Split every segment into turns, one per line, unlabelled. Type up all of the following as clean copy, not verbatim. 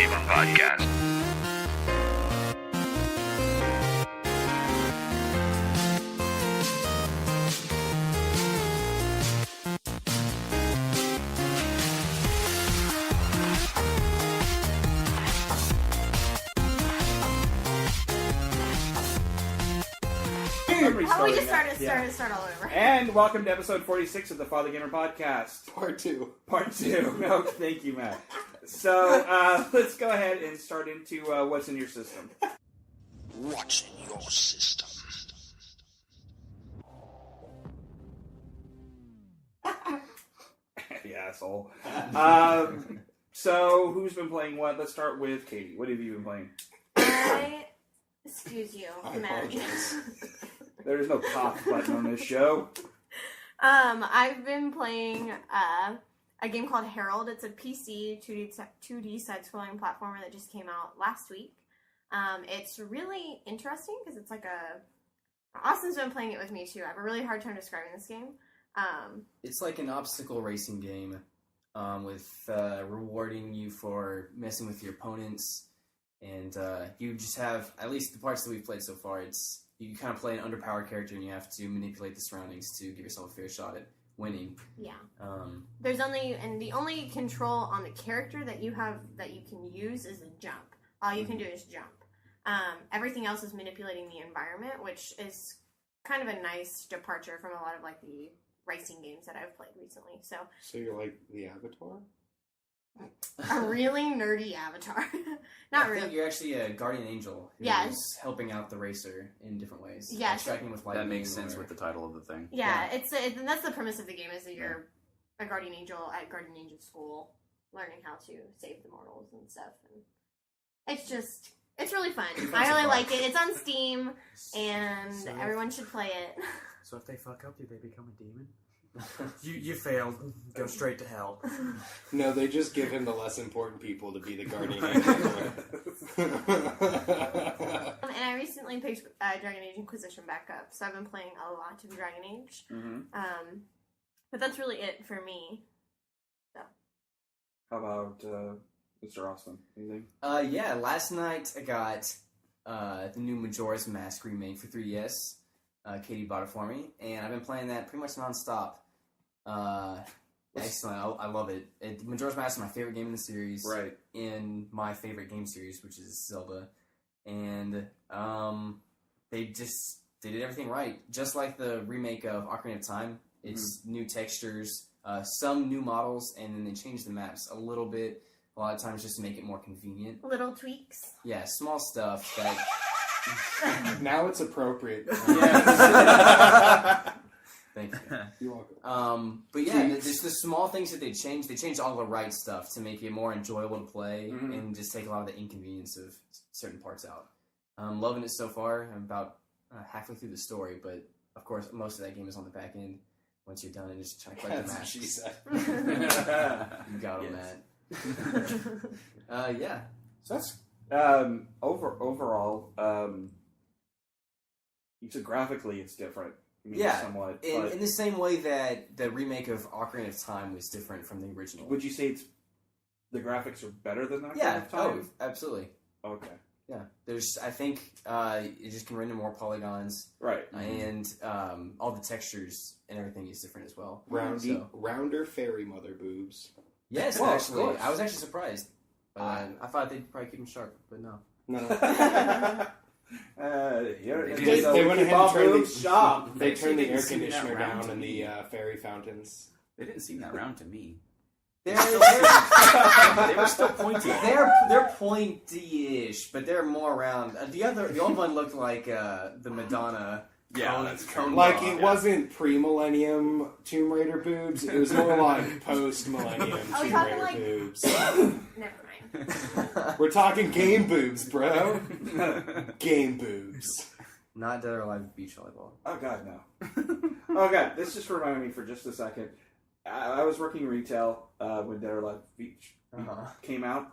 Fathergamer Podcast.
How about we just start all over?
And welcome to episode 46 of the Fathergamer Podcast.
Part 2.
No, thank you, Matt. So, let's go ahead and start into what's in your system.
What's in your system?
You asshole. So, who's been playing what? Let's start with Katie. What have you been playing?
Excuse you,
I
Matt.
apologize.
There's no cough button on this show.
I've been playing a game called Herald. It's a PC 2D side-scrolling platformer that just came out last week. It's really interesting because it's like Austin's been playing it with me too. I have a really hard time describing this game.
It's like an obstacle racing game with rewarding you for messing with your opponents. And you just have, at least the parts that we've played so far, you kind of play an underpowered character and you have to manipulate the surroundings to give yourself a fair shot at winning.
Yeah. The only control on the character that you have that you can use is a jump. All you can do is jump. Everything else is manipulating the environment, which is kind of a nice departure from a lot of like the racing games that I've played recently. So
you're like the Avatar?
A really nerdy avatar. Not really.
I think you're actually a guardian angel who's helping out the racer in different ways.
Yes.
Striking with lightning.
That makes sense with the title of the thing.
Yeah, and that's the premise of the game, is that you're a guardian angel at guardian angel school, learning how to save the mortals and stuff. And it's really fun. I really like it. It's on Steam, and everyone should play it.
So if they fuck up, do they become a demon? You failed. Go straight to hell.
No, they just give him the less important people to be the guardian angel.
And I recently picked Dragon Age Inquisition back up, so I've been playing a lot of Dragon Age.
Mm-hmm.
But that's really it for me. So.
How about Mr. Austin? Anything?
Last night I got the new Majora's Mask remake for 3DS. Katie bought it for me, and I've been playing that pretty much nonstop. Excellent, I love it. Majora's Mask is my favorite game in the series.
Right.
In my favorite game series, which is Zelda. And they did everything right. Just like the remake of Ocarina of Time, it's new textures, some new models, and then they changed the maps a little bit, a lot of times just to make it more convenient.
Little tweaks.
Yeah, small stuff that...
Now it's appropriate.
Yeah. Thank you.
You're welcome.
But yeah, just the small things that they changed all the right stuff to make it more enjoyable to play and just take a lot of the inconvenience of certain parts out. I'm loving it so far. I'm about halfway through the story, but of course most of that game is on the back end. Once you're done and just trying to collect the match.
She said.
You got on that. Yeah.
So that's overall. You said graphically it's different. Somewhat.
In the same way that the remake of Ocarina of Time was different from the original.
Would you say the graphics are better than Ocarina of Time?
Oh, absolutely.
Okay.
Yeah, I think it just can render more polygons,
right?
And all the textures and everything is different as well.
Rounder fairy mother boobs.
Yes,
well,
actually, I was actually surprised. I thought they'd probably keep them sharp, but no.
No.
They went ahead and
turned the air conditioner down in the fairy fountains.
They didn't seem that round to me.
They
were still pointy.
They're pointy-ish, but they're more round. The old one looked like the Madonna.
Yeah, that's true.
Like it wasn't pre-millennium Tomb Raider boobs. It was more like post-millennium Tomb Raider boobs.
Never mind.
We're talking game boobs, bro. Game boobs.
Not Dead or Alive beach volleyball.
Oh god, no. Oh god, this just reminded me for just a second. I was working retail when Dead or Alive Beach came out,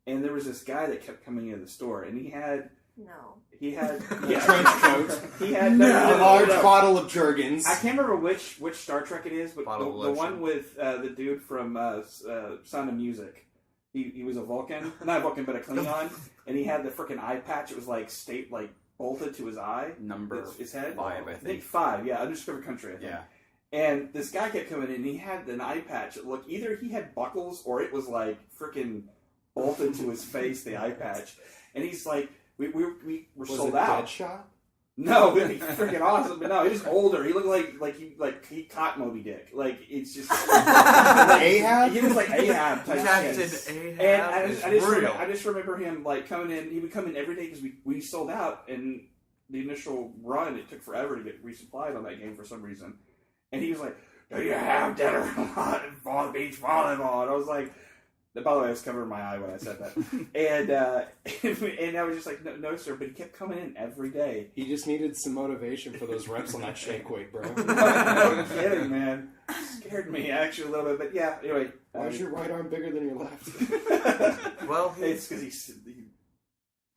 and there was this guy that kept coming into the store, and he had
a trench coat.
He had
a large bottle of Jergens.
I can't remember which Star Trek it is, but the one with the dude from Sound of Music. he was a Vulcan, not a Vulcan, but a Klingon, and he had the freaking eye patch. It was like bolted to his eye, his head.
5, I think.
5, yeah, undiscovered country. I think.
Yeah.
And this guy kept coming in, and he had an eye patch. Look, either he had buckles, or it was like freaking bolted to his face, the eye patch. And he's like, we were sold out.
Deadshot?
No, it'd be freaking awesome. But no, he was older. He looked like he caught Moby Dick. Like it's just
Ahab.
He was like Ahab type
Captain
shit.
Ahab
And I just remember him like coming in. He would come in every day because we sold out. And the initial run, it took forever to get resupplied on that game for some reason. And he was like, "Do you have Dead or Alive Beach volleyball?" And I was like. By the way, I was covering my eye when I said that, and I was just like, no, sir. But he kept coming in every day.
He just needed some motivation for those reps on that shake weight, bro.
No kidding, man. Scared me actually a little bit, but yeah. Anyway,
why is your right arm bigger than your left?
Well,
it's because he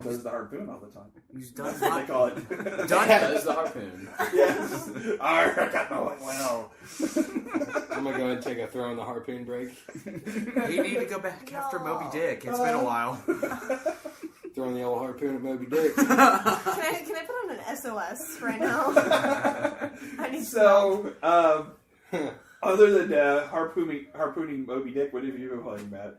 does the harpoon all the time.
He's done.
That's what they call it.
Done does the harpoon.
Yes. I got no well.
I'm gonna go ahead and take a throw in the harpoon break.
You need to go back after Moby Dick. It's been a while.
Throwing the old harpoon at Moby Dick.
Can I put on an SOS right now? I need
so, other than harpooning Moby Dick, what have you been playing, Matt?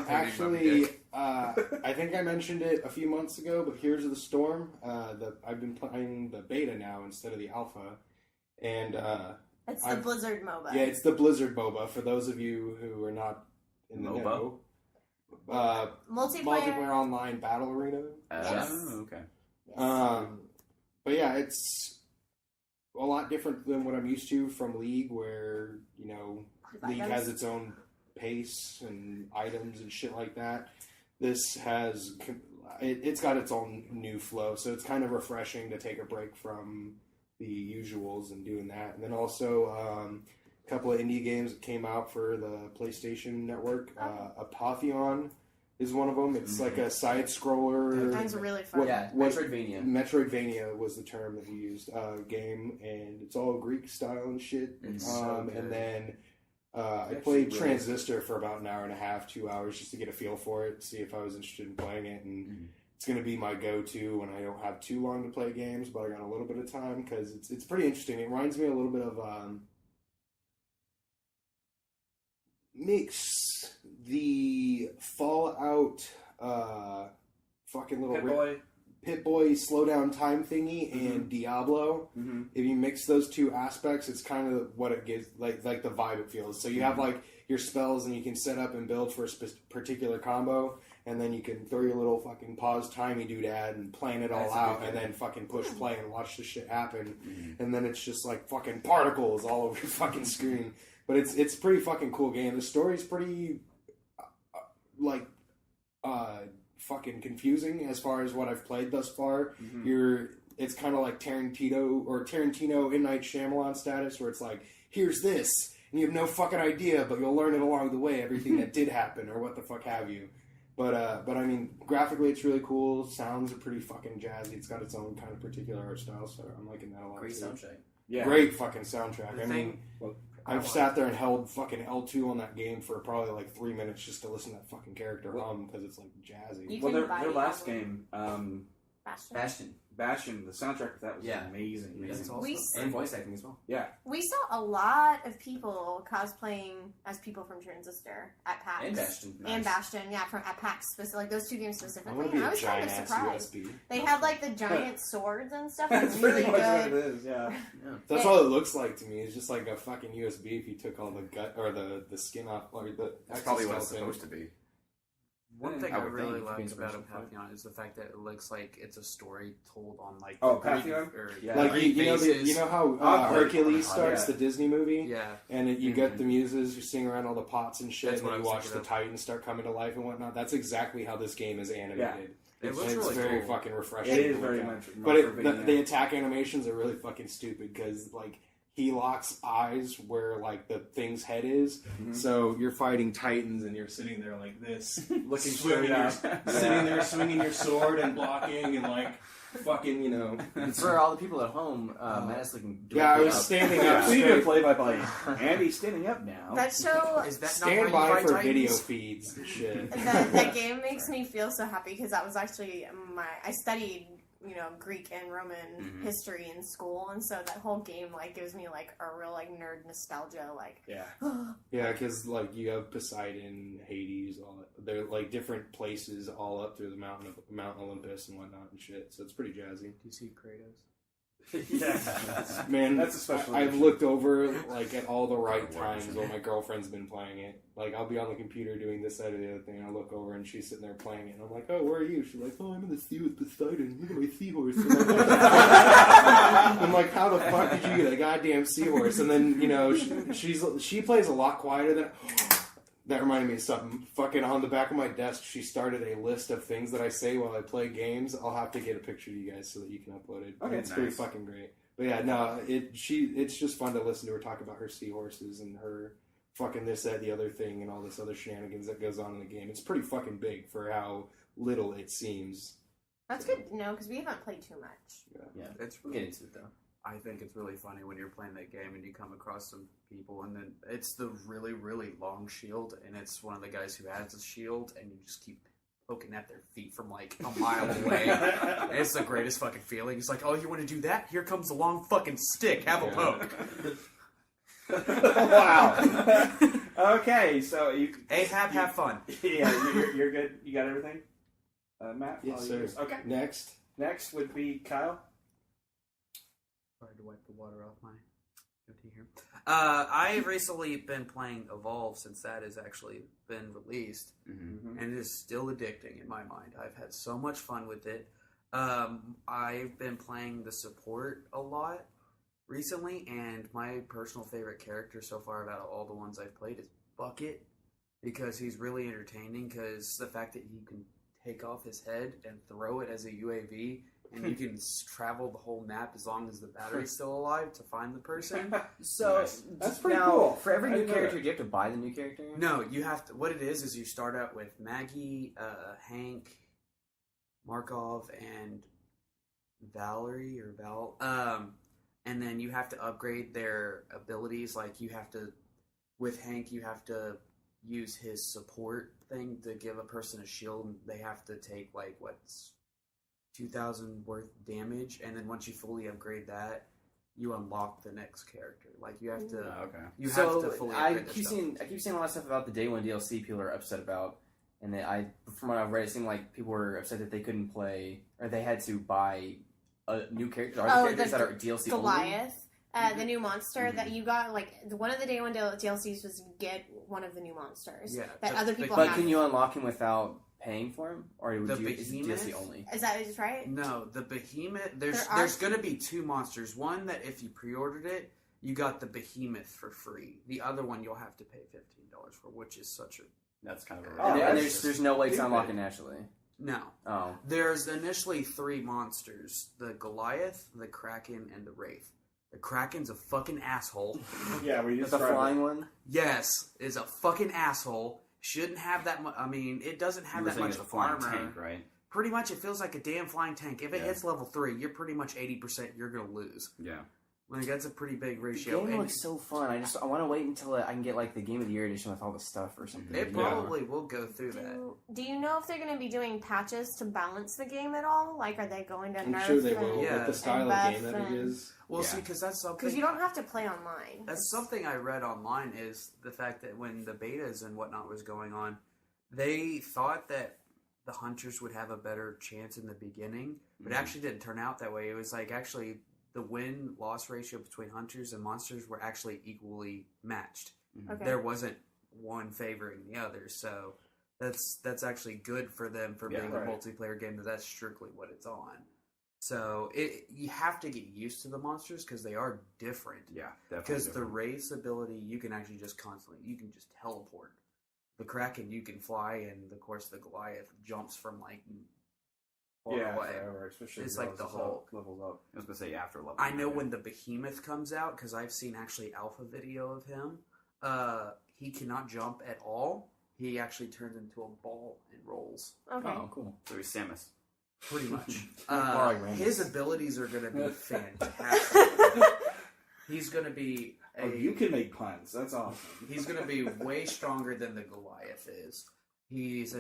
Actually, I think I mentioned it a few months ago, but Heroes of the Storm. I've been playing the beta now instead of the alpha, and
it's the Blizzard MOBA.
Yeah, it's the Blizzard MOBA. For those of you who are not in the know, multiplayer online battle arena.
Yes.
Oh, okay.
Yes.
But yeah, it's a lot different than what I'm used to from League, where League has its own pace and items and shit like that. This has it's got its own new flow, so it's kind of refreshing to take a break from the usuals and doing that. And then also a couple of indie games that came out for the PlayStation Network. Apotheon is one of them. It's like a side scroller.
That's really fun.
Metroidvania.
Metroidvania was the term that he used. Game, and it's all Greek style and shit. And then I played Transistor for about an hour and a half, 2 hours, just to get a feel for it, see if I was interested in playing it. And it's going to be my go-to when I don't have too long to play games, but I got a little bit of time, because it's pretty interesting. It reminds me a little bit of mix the Fallout fucking little Pip-Boy slow-down time thingy and Diablo. If you mix those two aspects, it's kind of what it gives, like the vibe it feels. So you have like your spells, and you can set up and build for a particular combo, and then you can throw your little fucking pause timey doodad and plan it all out, and then fucking push play and watch the shit happen. And then it's just like fucking particles all over your fucking screen. But it's a pretty fucking cool game. The story's pretty fucking confusing as far as what I've played thus far. It's kind of like Tarantino M. Night Shyamalan status, where it's like, here's this, and you have no fucking idea, but you'll learn it along the way, everything that did happen, or what the fuck have you. But I mean, graphically it's really cool. Sounds are pretty fucking jazzy. It's got its own kind of particular art style, so I'm liking that a lot.
Great soundtrack.
Yeah.
Great fucking soundtrack. I've sat there and held fucking L2 on that game for probably like 3 minutes just to listen to that fucking character hum, because it's like jazzy.
Well, their last game,
Bastion,
the soundtrack of that was amazing.
That's awesome. And voice acting as well.
Yeah.
We saw a lot of people cosplaying as people from Transistor at PAX.
And Bastion.
And Bastion, at PAX. Like those two games specifically.
I
I was kind of surprised.
USB.
They had like the giant swords and stuff.
That's
really
pretty much
good.
what it is, yeah.
That's all it looks like to me. It's just like a fucking USB if you took all the gut or the skin off, or
That's probably what it's supposed to be.
One thing
I
I
would
really
think,
like
being
about
supposed to
Apotheon is the fact that it looks like it's a story told on like
Apotheon?
Like you know how Hercules starts, the Disney movie,
Yeah.
and you get the muses, you sing around all the pots and shit,
That's
and
what
then you
I was
watch the
thinking of.
Titans start coming to life and whatnot. That's exactly how this game is animated.
It looks
it's
really
very
cool.
fucking refreshing.
It is
to
very
look
much.
at. But the attack animations are really fucking stupid, because like he locks eyes where like the thing's head is. So you're fighting Titans and you're sitting there like this,
looking
swinging
straight out.
sitting there swinging your sword and blocking, and like fucking, you know.
And for all the people at home, Matt is looking.
Yeah, I was standing up.
We need
straight.
to play by play. Andy's standing up now.
That show,
Is that
Stand
not how you
by
fight
for
Titans?
video feeds and shit.
that game makes me feel so happy because that was actually I studied, Greek and Roman history in school, and so that whole game gives me a real nerd nostalgia.
Yeah.
Yeah, because you have Poseidon, Hades, all that. They're different places all up through the Mount Olympus and whatnot and shit. So it's pretty jazzy.
Do you see Kratos?
Yeah.
Man,
that's a special
I've
edition.
looked over at all the right times while my girlfriend's been playing it. I'll be on the computer doing this, that, or the other thing, and I look over and she's sitting there playing it, and I'm like, "Oh, where are you?" She's like, "Oh, I'm in the sea with Poseidon. Look at my seahorse." I'm like, "What the fuck?" I'm like, "How the fuck did you get a goddamn seahorse?" And then she plays a lot quieter than. That reminded me of something. Fucking on the back of my desk, she started a list of things that I say while I play games. I'll have to get a picture to you guys so that you can upload it.
Okay,
It's
nice.
pretty fucking great. But yeah, no, it's just fun to listen to her talk about her seahorses and her fucking this, that, the other thing, and all this other shenanigans that goes on in the game. It's pretty fucking big for how little it seems.
That's good to know because we haven't played too much.
Yeah,
It's
we'll
really,
get into it though.
I think it's really funny when you're playing that game and you come across some people, and then it's the really, really long shield, and it's one of the guys who has a shield, and you just keep poking at their feet from a mile away. And it's the greatest fucking feeling. It's like, oh, you want to do that? Here comes the long fucking stick. Have a poke.
Wow. Okay, so you.
Ahab, have fun.
Yeah, you're good. You got everything, Matt.
Yes,
All
sir.
yours? Okay.
Next
would be Kyle.
Sorry to wipe the water off my goatee here. I've recently been playing Evolve since that has actually been released, and it is still addicting in my mind. I've had so much fun with it. I've been playing the support a lot recently, and my personal favorite character so far out of all the ones I've played is Bucket, because he's really entertaining, because the fact that you can take off his head and throw it as a UAV, and you can travel the whole map as long as the battery's still alive to find the person.
So
That's pretty
now,
cool.
for every
I
new
didn't know
character,
that.
do you have to buy the new character?
No, you have to. What it is you start out with Maggie, Hank, Markov, and Valerie or Val. And then you have to upgrade their abilities. You have to, with Hank, you have to use his support thing to give a person a shield, and they have to take 2,000 worth damage, and then once you fully upgrade that, you unlock the next character. You have to.
Okay.
You have
So
to fully
I
upgrade
keep seeing a lot of stuff about the Day One DLC people are upset about, and that from what I've read, it seemed like people were upset that they couldn't play or they had to buy a new character. Are there characters that are DLC
Goliath. The new monster that you got, one of the Day One DLCs was get one of the new monsters.
Yeah,
that other people
But
have.
can you unlock him without paying for him, or
The
is it
behemoth?
DLC only?
Is that just right?
No, the behemoth.
There are-
There's going to be two monsters. One that if you pre-ordered it, you got the behemoth for free. The other one you'll have to pay $15 for, which is such a
That's kind of
Oh,
and
that's
there's no way to
stupid.
unlock it naturally.
no.
Oh,
There's initially three monsters: the Goliath, the Kraken, and the Wraith. The Kraken's a fucking asshole.
Yeah, we
the
just
flying one.
Yes, is a fucking asshole. Shouldn't have that much. I mean, it doesn't have that much
it's a flying
armor.
tank, right?
Pretty much, it feels like a damn flying tank. If it
Yeah.
hits level 3, you're pretty much 80%. You're gonna lose.
Yeah.
That's a pretty big
The
ratio.
game
And
looks so fun. I want to wait until I can get the Game of the Year edition with all the stuff or something.
it probably will go through that.
Do you know if they're going to be doing patches to balance the game at all? Are they going to
I'm
nerf
sure they
and-
will.
Yeah.
With the style
and
of game
buff
that it
and-
is.
Well,
Yeah.
see, because that's something.
Because you don't have to play online.
That's something I read online is the fact that when the betas and whatnot was going on, they thought that the hunters would have a better chance in the beginning, but it actually didn't turn out that way. It was actually the win-loss ratio between hunters and monsters were actually equally matched.
Okay.
There wasn't one favoring the other, so that's actually good for them for
Yeah,
being
right.
a multiplayer game. That's strictly what it's on. So you have to get used to the monsters because they are different.
Yeah, definitely.
Because the
different.
Wraith's ability, you can actually just you can just teleport. The Kraken, you can fly, and of course the Goliath jumps from far
Yeah,
away.
forever, especially
It's
as
like the Hulk.
levels up.
I was gonna say after level.
I know
9,
when the Behemoth comes out, because I've seen actually alpha video of him, he cannot jump at all. He actually turns into a ball and rolls.
Okay.
Oh, cool.
So he's Samus.
Pretty much.
Borrowing randoms.
His abilities are going to be fantastic. He's going to be
you can make puns. That's awesome.
He's going to be way stronger than the Goliath is. He's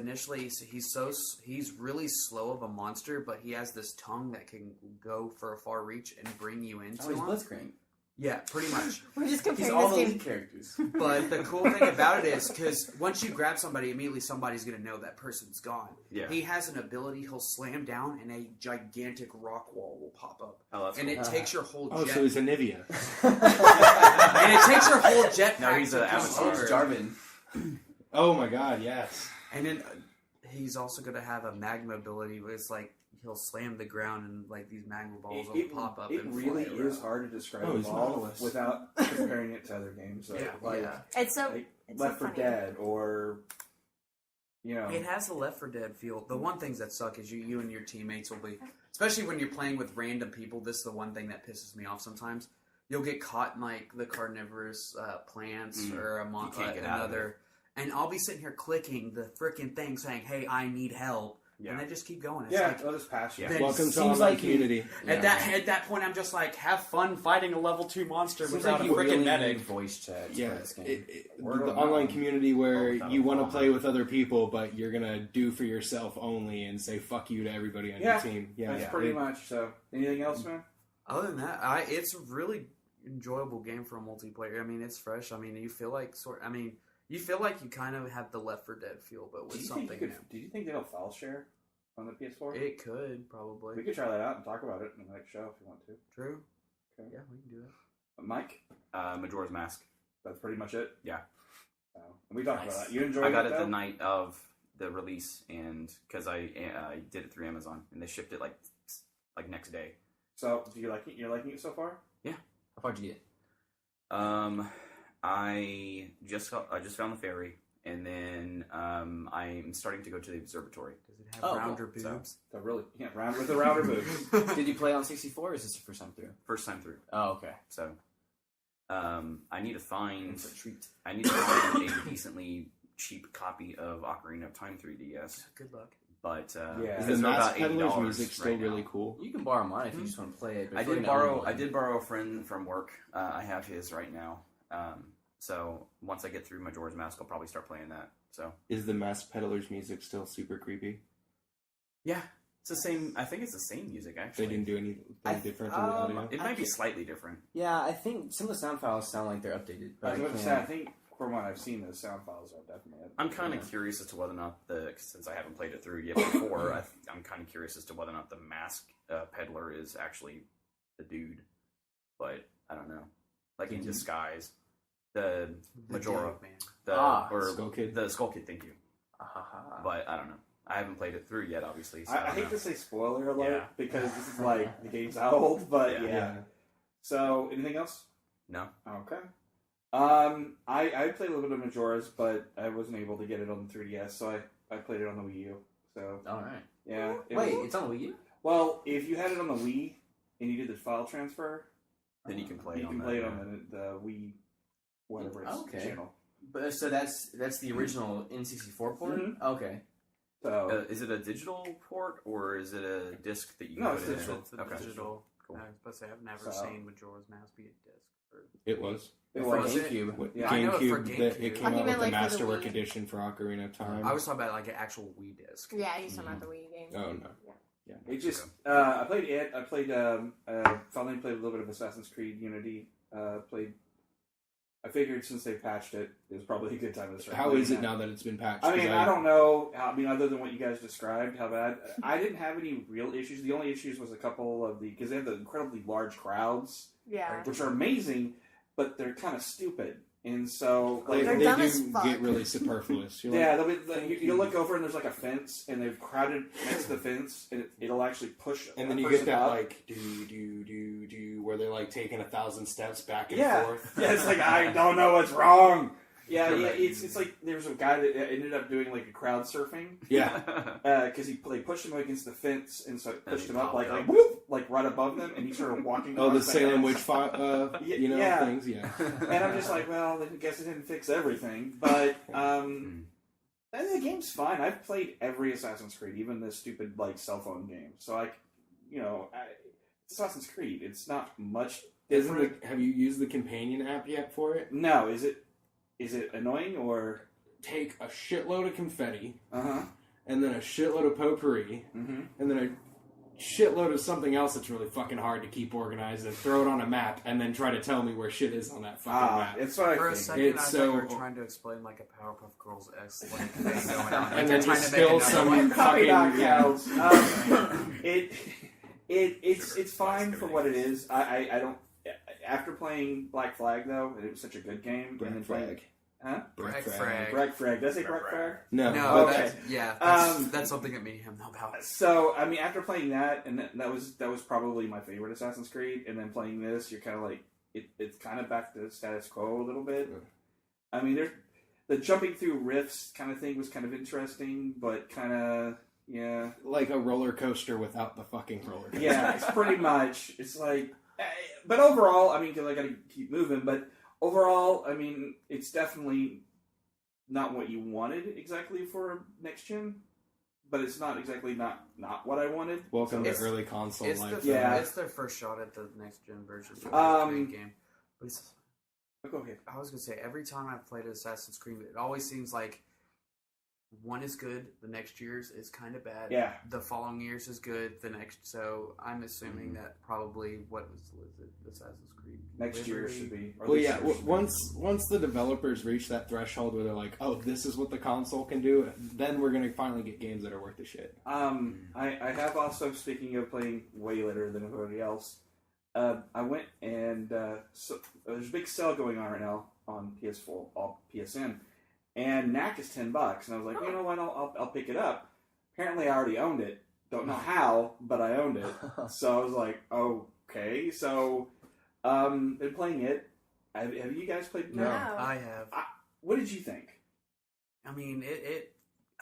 really slow of a monster, but he has this tongue that can go for a far reach and bring you into
he's
him.
Blitzcrank.
Yeah, pretty much.
We're just
He's
comparing
all
this
the
game.
lead characters.
But the cool thing about it is, because once you grab somebody, immediately somebody's going to know that person's gone.
Yeah.
He has an ability, he'll slam down and a gigantic rock wall will pop up.
Oh, that's
and
cool.
it takes your whole
Oh,
jet.
so he's a Nivea.
And it takes your whole jetpack.
No, he's
to
an
come
avatar.
over.
It's Jarvan.
Oh my god, yes.
And then he's also going to have a magma ability where it's like he'll slam the ground and like these magma balls will pop up.
It
and
really
fly
is
around.
hard to describe
Oh, he's
Evolve
Nautilus.
without comparing it to other games. So,
Yeah,
like,
yeah.
It's so
like
it's
Left
so
4
funny.
Dead or
It has a Left 4 Dead feel. The one things that suck is you and your teammates will be, especially when you're playing with random people. This is the one thing that pisses me off sometimes. You'll get caught in like the carnivorous plants or
You can't get out of
another, and I'll be sitting here clicking the freaking thing saying, "Hey, I need help," and they just keep going. It's like,
I'll just pass you.
Yeah.
Then
Welcome to
seems
online
like
community.
at that point, I'm just like, have fun fighting a level 2 monster
Seems
without
like
a
you
freaking
really
medic.
need voice chat
Yeah,
for this game.
the
Word of
online
mouth.
community where
without
you
a
want to
follow.
play with other people, but you're gonna do for yourself only and say fuck you to everybody on your team. Yeah,
That's pretty much. So, anything else, man?
Other than that, it's a really enjoyable game for a multiplayer. I mean, it's fresh. I mean, you feel like you feel like you kind of have the Left 4 Dead feel, but with something new.
Do you think they'll file share on the PS4?
It could probably.
We could try that out and talk about it in the next show if you want to.
True.
Okay.
Yeah, we can do that.
Mike,
Majora's Mask.
that's pretty much it.
Yeah.
So, and we talked
Nice.
about that. You enjoyed
I got
it
it
though?
the night of the release, and because I did it through Amazon, and they shipped it like next day.
So, do you like it? You're liking it so far?
How far did you get?
I just found the ferry, and then I'm starting to go to the observatory.
Does it have
Oh,
rounder
cool.
boobs?
So really, you can't round with the router moves.
Did you play on 64 or is this the first time through?
First time through,
Oh, okay.
so I need to find
It's a treat.
a decently cheap copy of Ocarina of Time 3DS,
Good luck.
but
Yeah.
Is
because
the
they're
Mass
about
Peddler's
$80
music still
right now.
really cool?
You can borrow mine if you just want to play it. but
I
if you're
did
gonna own
borrow.
one-
I did borrow a friend from work. I have his right now. So once I get through Majora's Mask, I'll probably start playing that. So
Is the Mass Peddler's music still super creepy?
yeah, it's the same. I think it's the same music actually.
They didn't do anything different to the audio?
It might be slightly different.
Yeah, I think some of the sound files sound like they're updated.
I
But
was
I
about to say,
can't-
I think from what I've seen, the sound files are definitely.
I'm kind of curious as to whether or not since I haven't played it through yet before, I'm kind of curious as to whether or not the Mask Peddler is actually the dude. But I don't know, like in disguise. The Majora,
dude, man.
or
Skull Kid.
the Skull Kid. Thank you.
Ah.
But I don't know. I haven't played it through yet, obviously. So
I
don't
hate
know.
to say spoiler alert
Yeah.
because this is like the game's out old, but
Yeah.
yeah. So, anything else?
No.
Okay. I played a little bit of Majora's, but I wasn't able to get it on the 3DS, so I played it on the Wii U. So
All right.
yeah. it
Wait,
was-
it's on the Wii U?
well, if you had it on the Wii and you did the file transfer,
Then you can play
you
it
can
on
play
the-
it on the Wii, whatever it's
Okay.
channel.
But so that's the original N64 port?
Mhm.
Okay.
So
Is it a digital port or is it a disc that you
No,
can
it's
put in?
digital.
It's a
Okay.
digital.
Cool.
I was supposed to say I've never
So-
seen Majora's Mask be a disc.
It was.
it
For
was.
GameCube.
What,
Yeah.
I know it for
GameCube,
GameCube.
it
Oh,
came
he
out
meant
with the
like for the
Masterwork
Wii.
edition for Ocarina of Time.
I was talking about like an actual Wii disc.
Yeah, he's talking about the Wii game.
Oh, no.
Yeah.
It just I played it. I played finally played a little bit of Assassin's Creed Unity. I figured since they patched it, it was probably a good time to start.
How
playing
is it
that.
now that it's been patched?
I mean,
'Cause
I don't know. I mean, other than what you guys described, how bad. I didn't have any real issues. The only issues was a couple of because they have the incredibly large crowds,
Yeah.
which are amazing, but they're kind of stupid. And so,
They,
like,
They're
they
dumb
do
as fuck.
get really superfluous. You're
yeah,
like,
they'll be, you look over and there's like a fence, and they've crowded next to the fence, and it'll actually push.
and then
a
you
person
get that
up.
like do where they're like taking 1,000 steps back and
Yeah,
forth.
yeah, it's like I don't know what's wrong. Yeah, it's like there's a guy that ended up doing like a crowd surfing.
Yeah.
Because they pushed him against the fence, and so it pushed
he
him up
popped
like
up.
whoop, like right above them, and he started walking.
Oh, the
across
Salem
fence.
Witch fire,
Yeah.
things. Yeah.
And I'm just like, well, I guess it didn't fix everything, but And the game's fine. I've played every Assassin's Creed, even this stupid like cell phone game. So it's Assassin's Creed. It's not much different.
Have you used the companion app yet for it?
No, is it annoying or
take a shitload of confetti,
and
then a shitload of potpourri, and then a shitload of something else that's really fucking hard to keep organized, and throw it on a map, and then try to tell me where shit is on that fucking map.
It's what
For
I
a
think.
second,
It's
I
so-
thought you were trying to explain like a Powerpuff Girls X like thing going on.
And
They're
then
trying
just
to make
spill
another
some
one.
Probably
fucking...
not counts. It's fine for what it is. I don't. After playing Black Flag though, and it was such a good game.
Black
and then
Flag.
playing, huh?
Black Flag.
Black Flag. Did I say Black Flag?
No.
No,
Okay.
that's something that me and him know about.
So I mean, after playing that, and that was probably my favorite Assassin's Creed, and then playing this, you're kind of like it's kind of back to status quo a little bit. I mean, the jumping through rifts kind of thing was kind of interesting, but kind of
Like a roller coaster without the fucking roller coaster.
yeah, it's pretty much. It's like, but overall, I mean, because I got to keep moving, but overall, I mean, it's definitely not what you wanted exactly for next gen. But it's not exactly not what I wanted.
Welcome to
It's-
early console
It's
life.
it's their first shot at the next gen version of the Creed game. But
Go ahead.
I was gonna say every time I've played Assassin's Creed, it always seems like one is good, the next year's is kind of bad.
Yeah.
The following year's is good, the next. So I'm assuming that probably what was it, Assassin's Creed
Next year
Liberty?
should be. Or
Well,
this
yeah.
year should be.
Once the developers reach that threshold where they're like, "Oh, this is what the console can do," then we're gonna finally get games that are worth the shit.
I have also, speaking of playing way later than everybody else, I went and so there's a big sale going on right now on PS4, all PSN, and NAC is $10, and I was like, you know what, I'll pick it up. Apparently, I already owned it. Don't know how, but I owned it. So I was like, okay. So, been playing it. Have you guys played?
No.
I have.
What did you think?
I mean, it.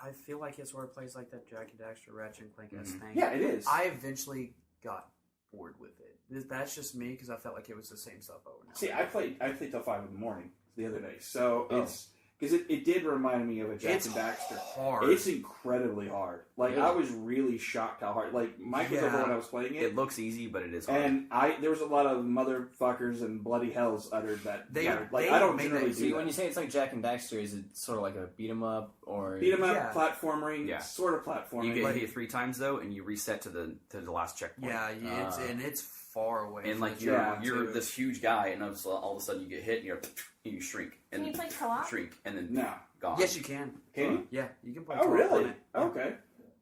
I feel like it sort of plays like that Jack and Daxter Ratchet and Clank thing.
Yeah, it is.
I eventually got bored with it. That's just me because I felt like it was the same stuff over and over.
See, I played till 5 in the morning the other day, so it's because it did remind me of a Jack and Daxter.
Hard.
It's incredibly hard. Like I was really shocked how hard. Like Mike was over when I was playing it.
It looks easy, but it is hard.
And there was a lot of motherfuckers and bloody hells uttered that. I don't generally
See,
do
when
that.
you say it's like Jack and Daxter, is it sort of like a beat 'em up or
Beat 'em up,
Yeah.
platforming, sort of platforming.
You get hit 3 times though, and you reset to the last checkpoint.
Yeah, it's far away.
And
from
like
the
you're
checkpoint, too.
this huge guy, and all of a sudden you get hit, and you shrink, and
Can you play co-op?
shrink, and then
No.
gone.
Yes, you can.
Can you?
Yeah, you can play.
Oh,
co-op
really?
on it.
Okay.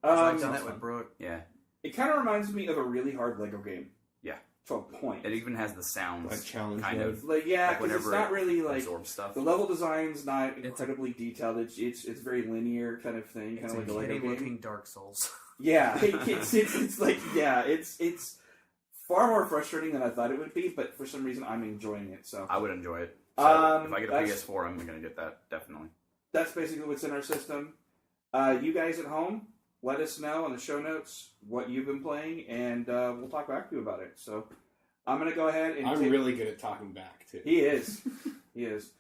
I've done that with Brooke.
Yeah,
It kind of reminds me of a really hard Lego game.
Yeah.
To a point.
it even has the sounds
Like challenge
kind
mode.
of
Like, yeah,
like
because it's
whenever
not really like
absorb stuff.
the level design's not
It's
incredibly detailed. It's very linear kind of thing, kind
It's
of like
a
a Lego
kitty
game.
looking Dark Souls.
Yeah, it's like it's far more frustrating than I thought it would be, but for some reason I'm enjoying it. So
I would enjoy it. So if I get a
that's-
PS4, I'm gonna get that definitely.
that's basically what's in our system. You guys at home, let us know in the show notes what you've been playing, and we'll talk back to you about it. So I'm gonna go ahead and
I'm really good at talking back too.
He is. He is.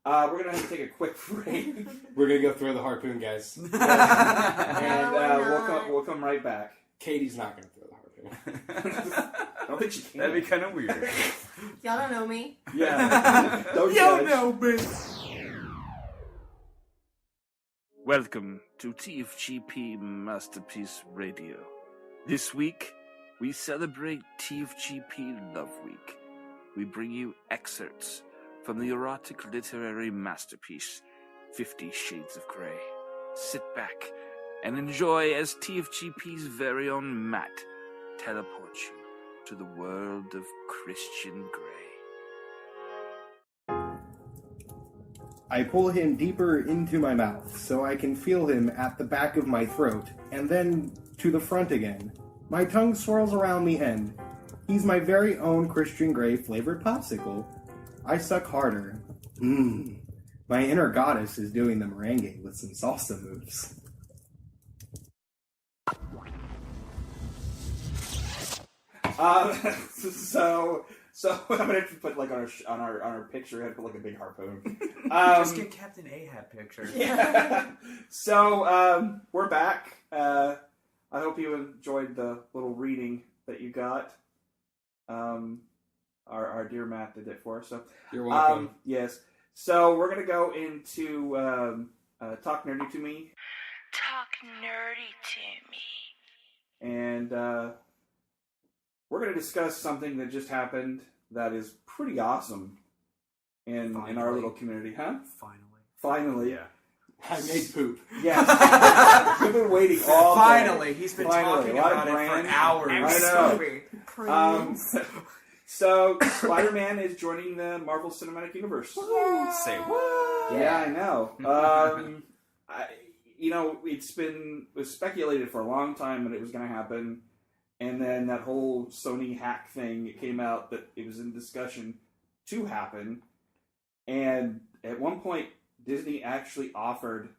We're gonna have to take a quick break,
We're gonna go throw the harpoon, guys.
and
we're not.
we'll come right back.
Katie's not gonna throw the harpoon.
I don't think she can.
That'd be kind of weird.
Y'all don't know me.
Yeah. Don't judge.
me.
Welcome to TFGP Masterpiece Radio. This week, we celebrate TFGP Love Week. We bring you excerpts from the erotic literary masterpiece, 50 Shades of Grey. Sit back and enjoy as TFGP's very own Matt teleports you to the world of Christian Grey.
I pull him deeper into my mouth so I can feel him at the back of my throat, and then to the front again. My tongue swirls around the end. He's my very own Christian Grey flavored popsicle. I suck harder. My inner goddess is doing the merengue with some salsa moves.
So So I'm gonna have to put like on our picture, I have to put like a big harpoon.
Just get Captain Ahab picture.
Yeah. So we're back. I hope you enjoyed the little reading that you got. Our dear Matt did it for us. So
you're welcome.
Yes. So we're gonna go into Talk Nerdy to Me.
Talk nerdy to me.
And we're going to discuss something that just happened that is pretty awesome in our little community, huh? Finally.
Yeah.
I made poop.
Yes. We've been waiting all
Finally.
day.
He's been talking about it for hours.
I know. So, Spider-Man is joining the Marvel Cinematic Universe.
Say what?
Yeah, I know. It was speculated for a long time that it was going to happen, and then that whole Sony hack thing, it came out that it was in discussion to happen, and at one point, Disney actually offered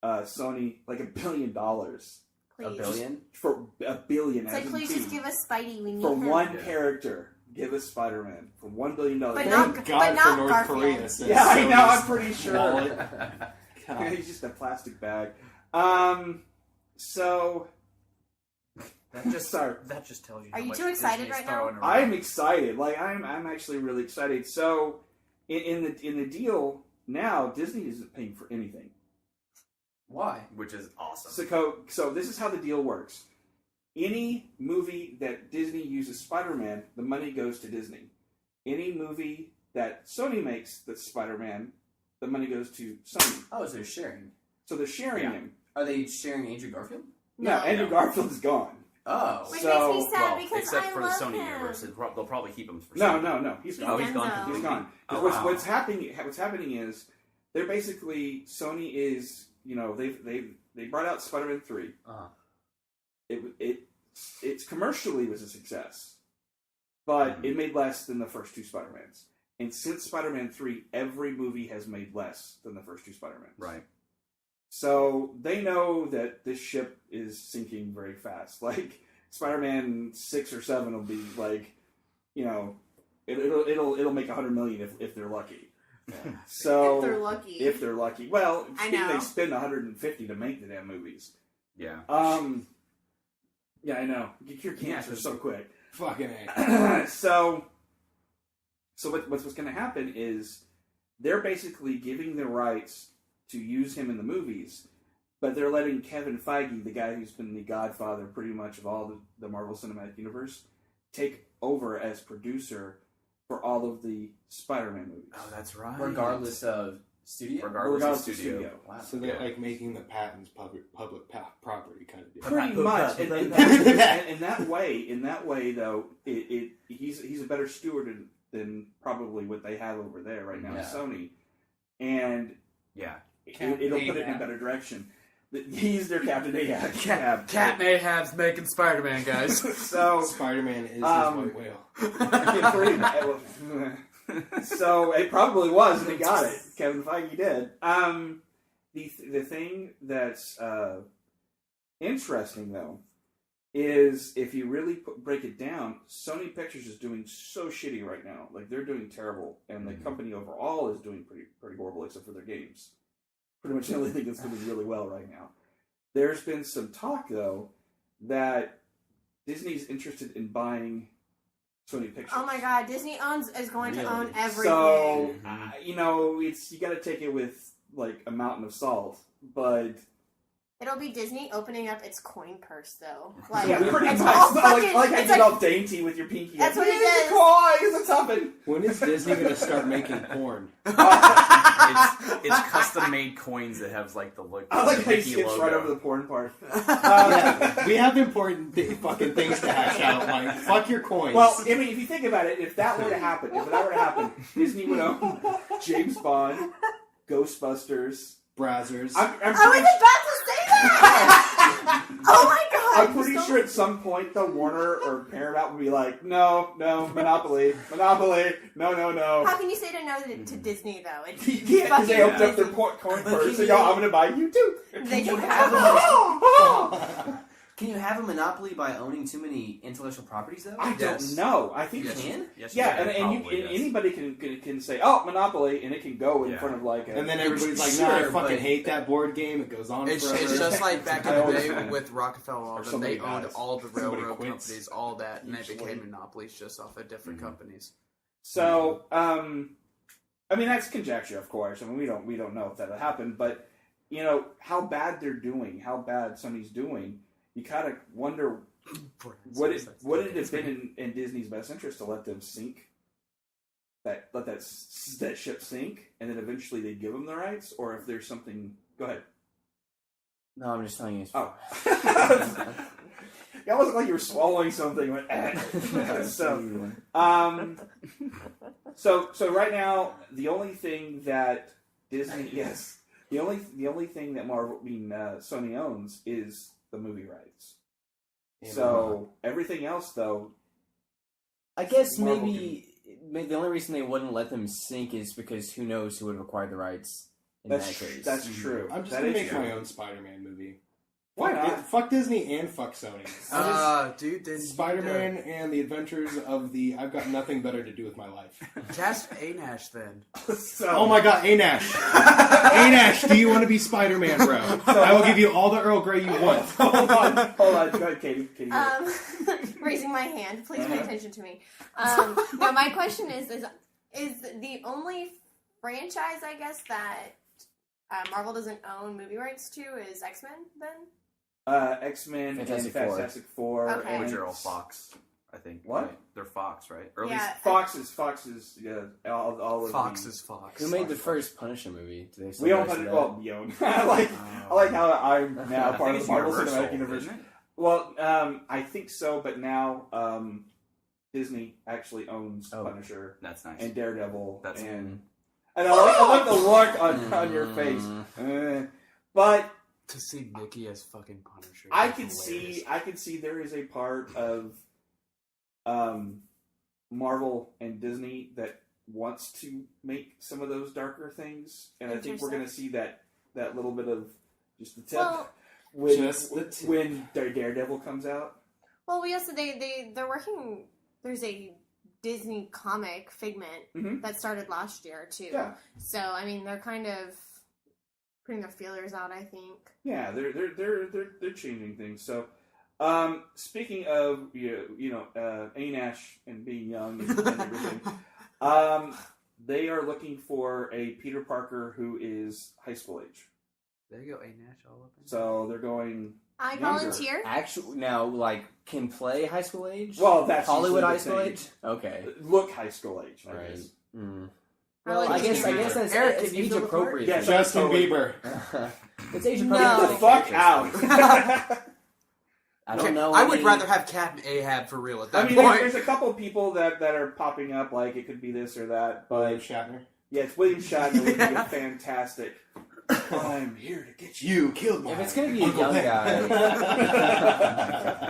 Sony like $1 billion.
Please.
$1 billion?
For $1 billion.
It's like, please just give us Spidey. We need
for
him.
one character. Give us Spider-Man for $1 billion.
But
Thank God for North
Garfield.
Korea.
Yeah, I know. I'm pretty sure.
Wallet.
He's just a plastic bag. So
That just tells you.
Are
how
you
much
too excited
Disney's
right now?
throwing around.
I'm excited. Like I'm actually really excited. So in the deal now, Disney isn't paying for anything.
Why?
Which is awesome.
So this is how the deal works. Any movie that Disney uses Spider-Man, the money goes to Disney. Any movie that Sony makes that's Spider-Man, the money goes to Sony.
Oh, so they're sharing.
So they're sharing him.
Are they sharing Andrew Garfield?
No, Andrew Garfield is gone.
Oh.
Which
So-
makes me sad because
except
I
for
love
the Sony
him.
universe, they'll probably keep him for
No,
Sony.
he's
He's
gone.
He's gone
Denzel.
completely.
He's gone.
Oh,
Because
wow.
what's happening is they're basically Sony is they brought out Spider-Man 3. It's commercially was a success, but it made less than the first two Spider-Mans. And since Spider-Man 3, every movie has made less than the first two Spider-Mans.
Right.
So they know that this ship is sinking very fast. Like Spider-Man 6 or 7 will be like, it'll make $100 million if they're lucky. So
If they're lucky.
Well,
I know.
they spend $150 to make the damn movies.
Yeah.
Yeah, I know. Get your cancer so quick.
Fucking A.
So what's going to happen is they're basically giving the rights to use him in the movies, but they're letting Kevin Feige, the guy who's been the godfather pretty much of all the Marvel Cinematic Universe, take over as producer for all of the Spider-Man movies.
Oh, that's right.
Regardless of studio?
Regardless of studio.
Wow.
So they're like making the patents public property kind of deal.
Pretty much. In that way, though, he's a better steward than probably what they have over there right now at Sony, and it'll put it in a better direction. He's their Captain Ahab.
Captain Ahab's making Spider-Man, guys.
So
Spider-Man is his white whale.
So it probably was, and he got it. Kevin Feige did. The thing that's interesting, though, is if you really break it down, Sony Pictures is doing so shitty right now. Like, they're doing terrible, and the company overall is doing pretty horrible, except for their games. Pretty much the only thing that's doing really well right now. There's been some talk, though, that Disney's interested in buying Sony Pictures.
Oh my God, Disney is going to own everything.
So, you got to take it with like a mountain of salt, but
it'll be Disney opening up its coin purse, though.
Yeah, pretty
it's
much.
all fucking,
Like I
it's
did
like,
all dainty with your pinky.
That's what it
Here's
is.
the coin. It's a tuppence.
When is Disney going to start making porn?
It's custom-made coins that have like the look.
I like how he
Mickey
skips
logo.
right over the porn part.
Yeah, we have important fucking things to hash out. Like, fuck your coins.
Well, I mean, if you think about it, if that were to happen, Disney would own James Bond, Ghostbusters,
Brazzers.
I was about to say that! Oh my God!
I'm pretty sure at some point, though, Warner or Paramount would be like, no, Monopoly, no.
How can you say no to Disney, though? It's
You can't, because they opened up their coin purse and go, I'm going to buy you too.
They don't have
Can you have a monopoly by owning too many intellectual properties, though?
I don't know. I think
you can.
Yes,
yeah,
you can,
and anybody can say, "Oh, Monopoly," and it can go in front of like.
And then everybody's like, "No, I fucking hate that board game." It goes on forever.
It's just like back in the day with Rockefeller. All
Or
them, they
somebody
owned
dies.
all the
Somebody
railroad
quits.
companies, all that, and they
Usually.
became monopolies just off of different companies.
So, I mean, that's conjecture, of course. I mean, we don't know if that'll happen, but how bad they're doing, how bad Sony's doing. You kind of wonder would it have been in Disney's best interest to let them sink let that ship sink, and then eventually they give them the rights, or if there's something. Go ahead.
No, I'm just telling you.
Oh. It almost looked like you were swallowing something. So right now, the only thing that Disney, the only thing that Sony owns is the movie rights. So everything else, though,
I guess
Marvel
maybe the only reason they wouldn't let them sink is because who knows who would have acquired the rights in that case.
That's true.
I'm just
That
gonna
is
make
true.
my own Spider-Man movie.
Why not?
Fuck Disney and fuck Sony.
Dude, then
Spider-Man and the Adventures of the I've got nothing better to do with my life.
cast Anash then.
Oh my god, Anash. Anash, do you want to be Spider-Man, bro? I will give you all the Earl Grey you want.
Hold on. Go ahead, Katie.
Raising my hand. Please pay attention to me. No, my question is the only franchise, I guess, that Marvel doesn't own movie rights to is X-Men, then?
X-Men and
Fantastic Four.
Fantastic Four.
Okay.
And
Which are all Fox, I think.
What?
Right? They're Fox, right? Or at
Yeah.
least
Fox is all of
Fox
the,
is Fox.
Who made the first Punisher movie? Do they still
We don't
guys
put
do
it.
that?
Well, I like how I'm now
I
part
think
of
it's
the Marvel
Universal,
Cinematic Universe.
isn't it?
Well, I think so, but now Disney actually owns Punisher
That's nice.
and Daredevil,
That's
and I like the look on your face. But
To see Nikki as fucking Punisher.
I
is
can
hilarious.
see there is a part of Marvel and Disney that wants to make some of those darker things, and I think we're going to see that little bit of just the tip
Well,
when Daredevil comes out.
well, we also they're working. There's a Disney comic Figment that started last year too.
Yeah.
So I mean, they're kind of putting their feelers out, I think.
Yeah, they're changing things. So, speaking of Anash and being young and everything, they are looking for a Peter Parker who is high school age.
There you go, Anash all up in
So they're going.
I
Younger.
volunteer.
Actually, now, can play high school age?
Well, that's
Hollywood
usually
high
the
school
thing.
age? Okay.
Look high school age. I
Right.
guess.
Mm.
Well,
I guess that's
Eric,
it's
can you
age
fill the part?
appropriate.
Yeah,
Justin
totally.
Bieber.
It's age
No.
appropriate.
Get the fuck out.
I don't know.
I would rather have Captain Ahab for real at that
I mean,
point.
there's a couple of people that are popping up, like it could be this or that,
William
but
Shatner.
yeah, it's William Shatner would be a fantastic. I'm here to get you.
You killed my
If it's gonna be a
Uncle
young
Ben.
guy,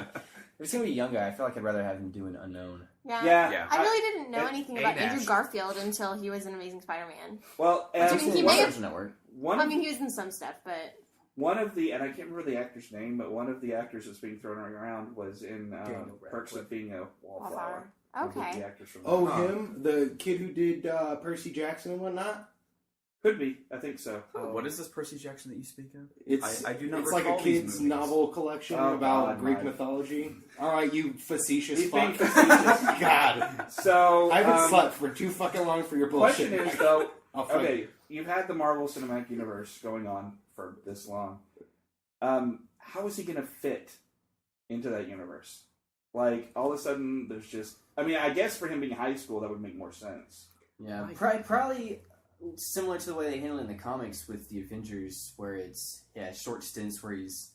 if it's gonna be a young guy, I feel like I'd rather have him do an unknown.
Yeah.
Yeah.
I really didn't know anything about
Anash.
Andrew Garfield until he was in Amazing Spider-Man.
Well,
I mean, he
one,
may
of,
have-
Network.
one,
I mean, he was in some stuff, but
one of the, and I can't remember the actor's name, but one of the actors that's being thrown around was in
Daniel
Perks of Being a Wallflower.
okay.
The actors from
Oh,
that.
him? The kid who did Percy Jackson and whatnot?
Could be. I think so.
What is this Percy Jackson that you speak of?
It's,
I do not
it's like a
recall these
kid's
movies.
novel collection
Oh,
about
God,
Greek
Mike.
mythology. Alright, you facetious
He's
fuck.
being facetious.
God.
So,
I haven't slept for too fucking long for your bullshit.
question is, though,
I'll fight
okay,
you.
you've had the Marvel Cinematic Universe going on for this long. How is he going to fit into that universe? Like, all of a sudden, there's just... I mean, I guess for him being high school, that would make more sense.
Yeah, probably similar to the way they handle it in the comics with the Avengers, where it's short stints where he's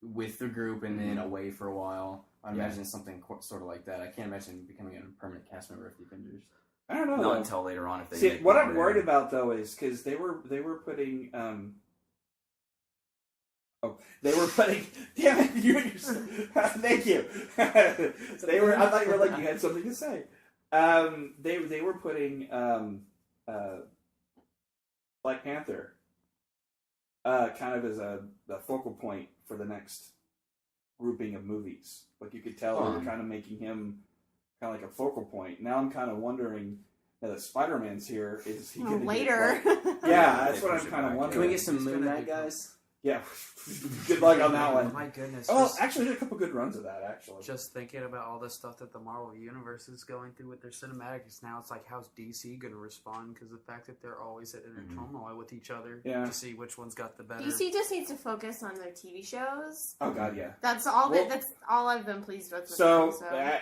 with the group and then away for a while. I imagine something sort of like that. I can't imagine becoming a permanent cast member of the Avengers.
I don't know.
Not until later on if they
See,
make
what
more
I'm
of
worried
it.
about, though, is because they were putting... they were putting... Damn it, thank you. They were... I thought you were like, you had something to say. They were putting Black Panther kind of as the focal point for the next grouping of movies. Like you could tell they were kind of making him kind of like a focal point. Now I'm kind of wondering, now that Spider-Man's here, is he going to
later?
Yeah, that's what I'm kind of wondering.
Can we get some Moon Knight, guys?
Yeah. Good luck on that one.
My goodness.
Oh, actually, there's a couple good runs of that, actually.
Just thinking about all the stuff that the Marvel Universe is going through with their cinematics now, it's like, how's DC going to respond? Because the fact that they're always in turmoil with each other to see which one's got the better.
DC just needs to focus on their TV shows.
Oh God, yeah.
That's all. That's all I've been pleased with.
So,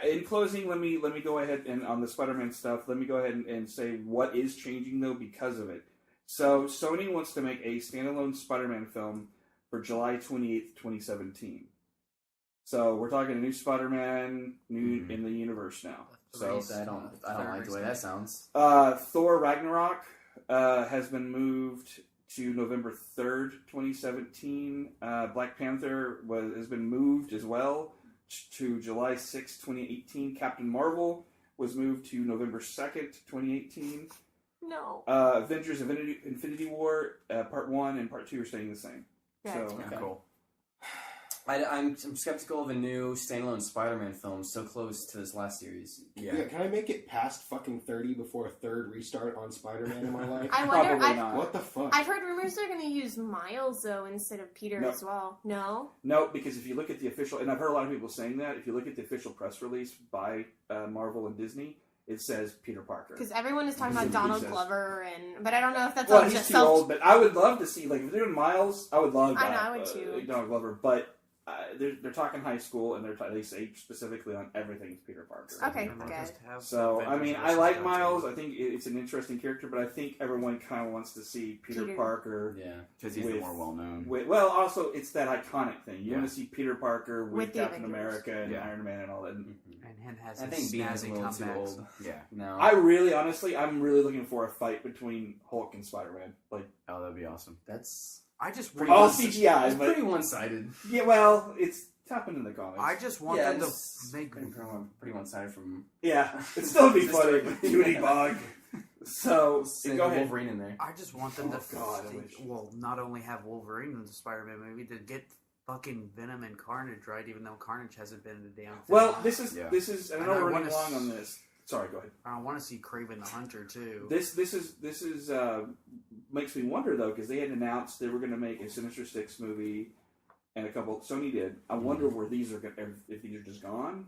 in closing, let me go ahead and on the Spider-Man stuff. Let me go ahead and say what is changing though because of it. So Sony wants to make a standalone Spider-Man film for July 28th, 2017. So we're talking a new Spider-Man, new in the universe now. So
I don't like the way that sounds.
Thor Ragnarok has been moved to November 3rd, 2017. Black Panther has been moved as well to July 6th, 2018. Captain Marvel was moved to November 2nd, 2018.
No.
Avengers Infinity War, Part 1 and Part 2 are staying the same.
Yeah,
so,
cool. I'm skeptical of a new standalone Spider-Man film so close to this last series.
Yeah, can I make it past fucking 30 before a third restart on Spider-Man in my life?
I wonder.
not.
What the fuck?
I've heard rumors they're going to use Miles though instead of Peter as well. No.
No, because if you look at the official, and I've heard a lot of people saying that, if you look at the official press release by Marvel and Disney, it says Peter Parker.
Because everyone is talking about Donald Glover, but I don't know if that's
all just too old. But I would love to see, like, if they're doing Miles, I would love.
I know, I would too.
Donald Glover, but they're talking high school, and they say specifically on everything Peter Parker.
Okay, good.
So I mean, I like Miles. I think it's an interesting character, but I think everyone kind of wants to see Peter Parker.
Yeah, because he's the more well known.
Well, also it's that iconic thing. You want to see Peter Parker with Captain America and Iron Man and all that.
And him has
I think being a little too old.
Yeah.
No.
I'm really looking for a fight between Hulk and Spider-Man. Like,
oh, that'd be awesome.
I just
want all CGI,
it's
but
pretty one-sided.
Yeah, well, it's happened in the comics.
I just want them to make
pretty one-sided from.
Yeah, it'd still be funny. Cutie Bog. So go ahead.
Wolverine in there.
I just want them to not only have Wolverine in the Spider-Man movie, to get fucking Venom and Carnage right, even though Carnage hasn't been in a damn thing.
Well, this is. I know we're running long on this. Sorry, go ahead.
I want to see Kraven the Hunter too.
This is makes me wonder though, because they had announced they were going to make a Sinister Six movie, and a couple Sony did. I wonder where these are if these are just gone,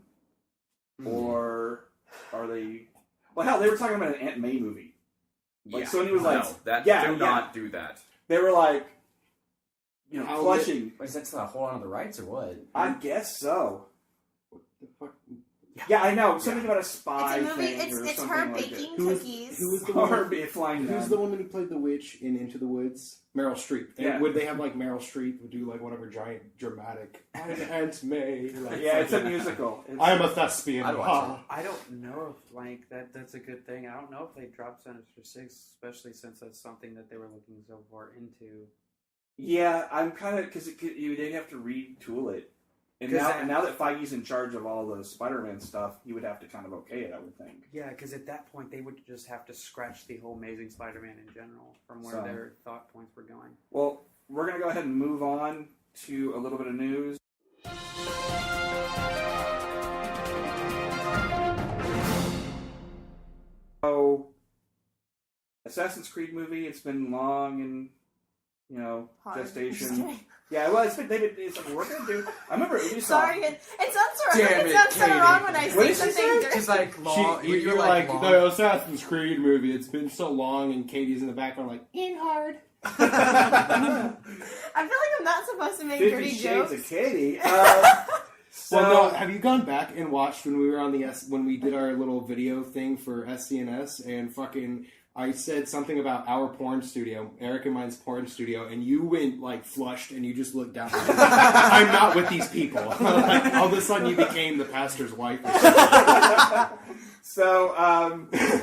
or are they? Well, hell, they were talking about an Aunt May movie. Like Sony was
do not do that.
They were like, clutching.
Is that to hold on to the rights or what?
I guess so.
What the fuck?
Yeah, I know. Something about a spy
it's a movie.
thing.
It's her baking cookies.
Who was the woman who played the witch in Into the Woods? Meryl Streep. And would they have like Meryl Streep do like one of her giant dramatic Aunt May? Like,
it's a musical.
I'm a thespian.
I don't know if like that's a good thing. I don't know if they dropped Sinister Six, especially since that's something that they were looking so far into.
Yeah, I'm kind of because they'd have to retool it. And now that Feige's in charge of all the Spider-Man stuff, he would have to kind of okay it, I would think.
Yeah, because at that point, they would just have to scratch the whole Amazing Spider-Man in general from where their thought points were going. Well,
we're going to go ahead and move on to a little bit of news. So, Assassin's Creed movie, it's been long and, gestation. Yeah, well, it's something we're gonna do. I remember Ubisoft.
Sorry, it sounds so wrong when I say something.
She's like long.
You're like the Assassin's Creed movie. It's been so long, and Katie's in the background like in hard.
I feel like I'm not supposed to make
50
dirty
Shades
jokes.
of Katie.
Well, no, have you gone back and watched when we were on when we did our little video thing for SCNS and fucking? I said something about our porn studio, Eric and mine's porn studio, and you went, flushed, and you just looked down. I'm not with these people. All of a sudden, you became the pastor's wife or something.
So,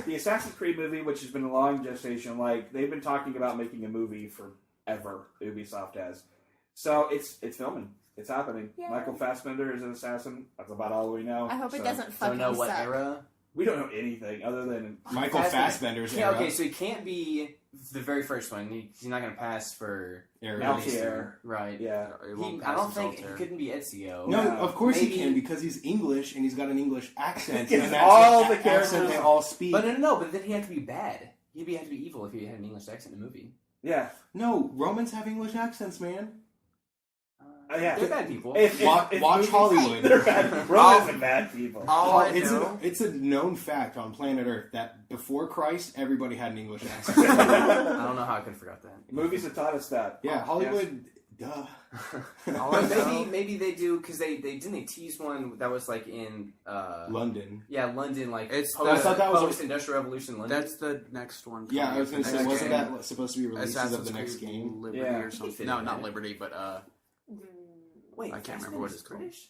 the Assassin's Creed movie, which has been a long gestation, they've been talking about making a movie forever, Ubisoft has. So, it's filming. It's happening. Yeah. Michael Fassbender is an assassin. That's about all we know.
I hope it doesn't fucking
suck.
What
era?
We don't know anything other than
Michael Fassbender's era.
Okay, so he can't be the very first one. He's not going to pass for
Altier.
Right.
Yeah.
I don't think he couldn't be Ezio.
No, of course he can because he's English and he's got an English accent.
And
that's
all the
accent
characters
they all speak.
But no, but then he'd have to be bad. He'd have to be evil if he had an English accent in the movie.
Yeah.
No, Romans have English accents, man.
Yeah.
They're bad people.
Watch Hollywood.
They're bad people. Romans are bad people.
It's a known fact on planet Earth that before Christ, everybody had an English accent.
I don't know how I could have forgot that.
Movies have taught us that.
Yeah, Hollywood. Duh.
maybe they do because they tease one that was like in
London.
Yeah, London. Like
it's
post-industrial revolution. London.
That's the next one.
Yeah, I was going to say, wasn't that supposed to be releases of the next game?
Liberty or something? No, not Liberty, but
wait,
I can't remember what it's called.
British?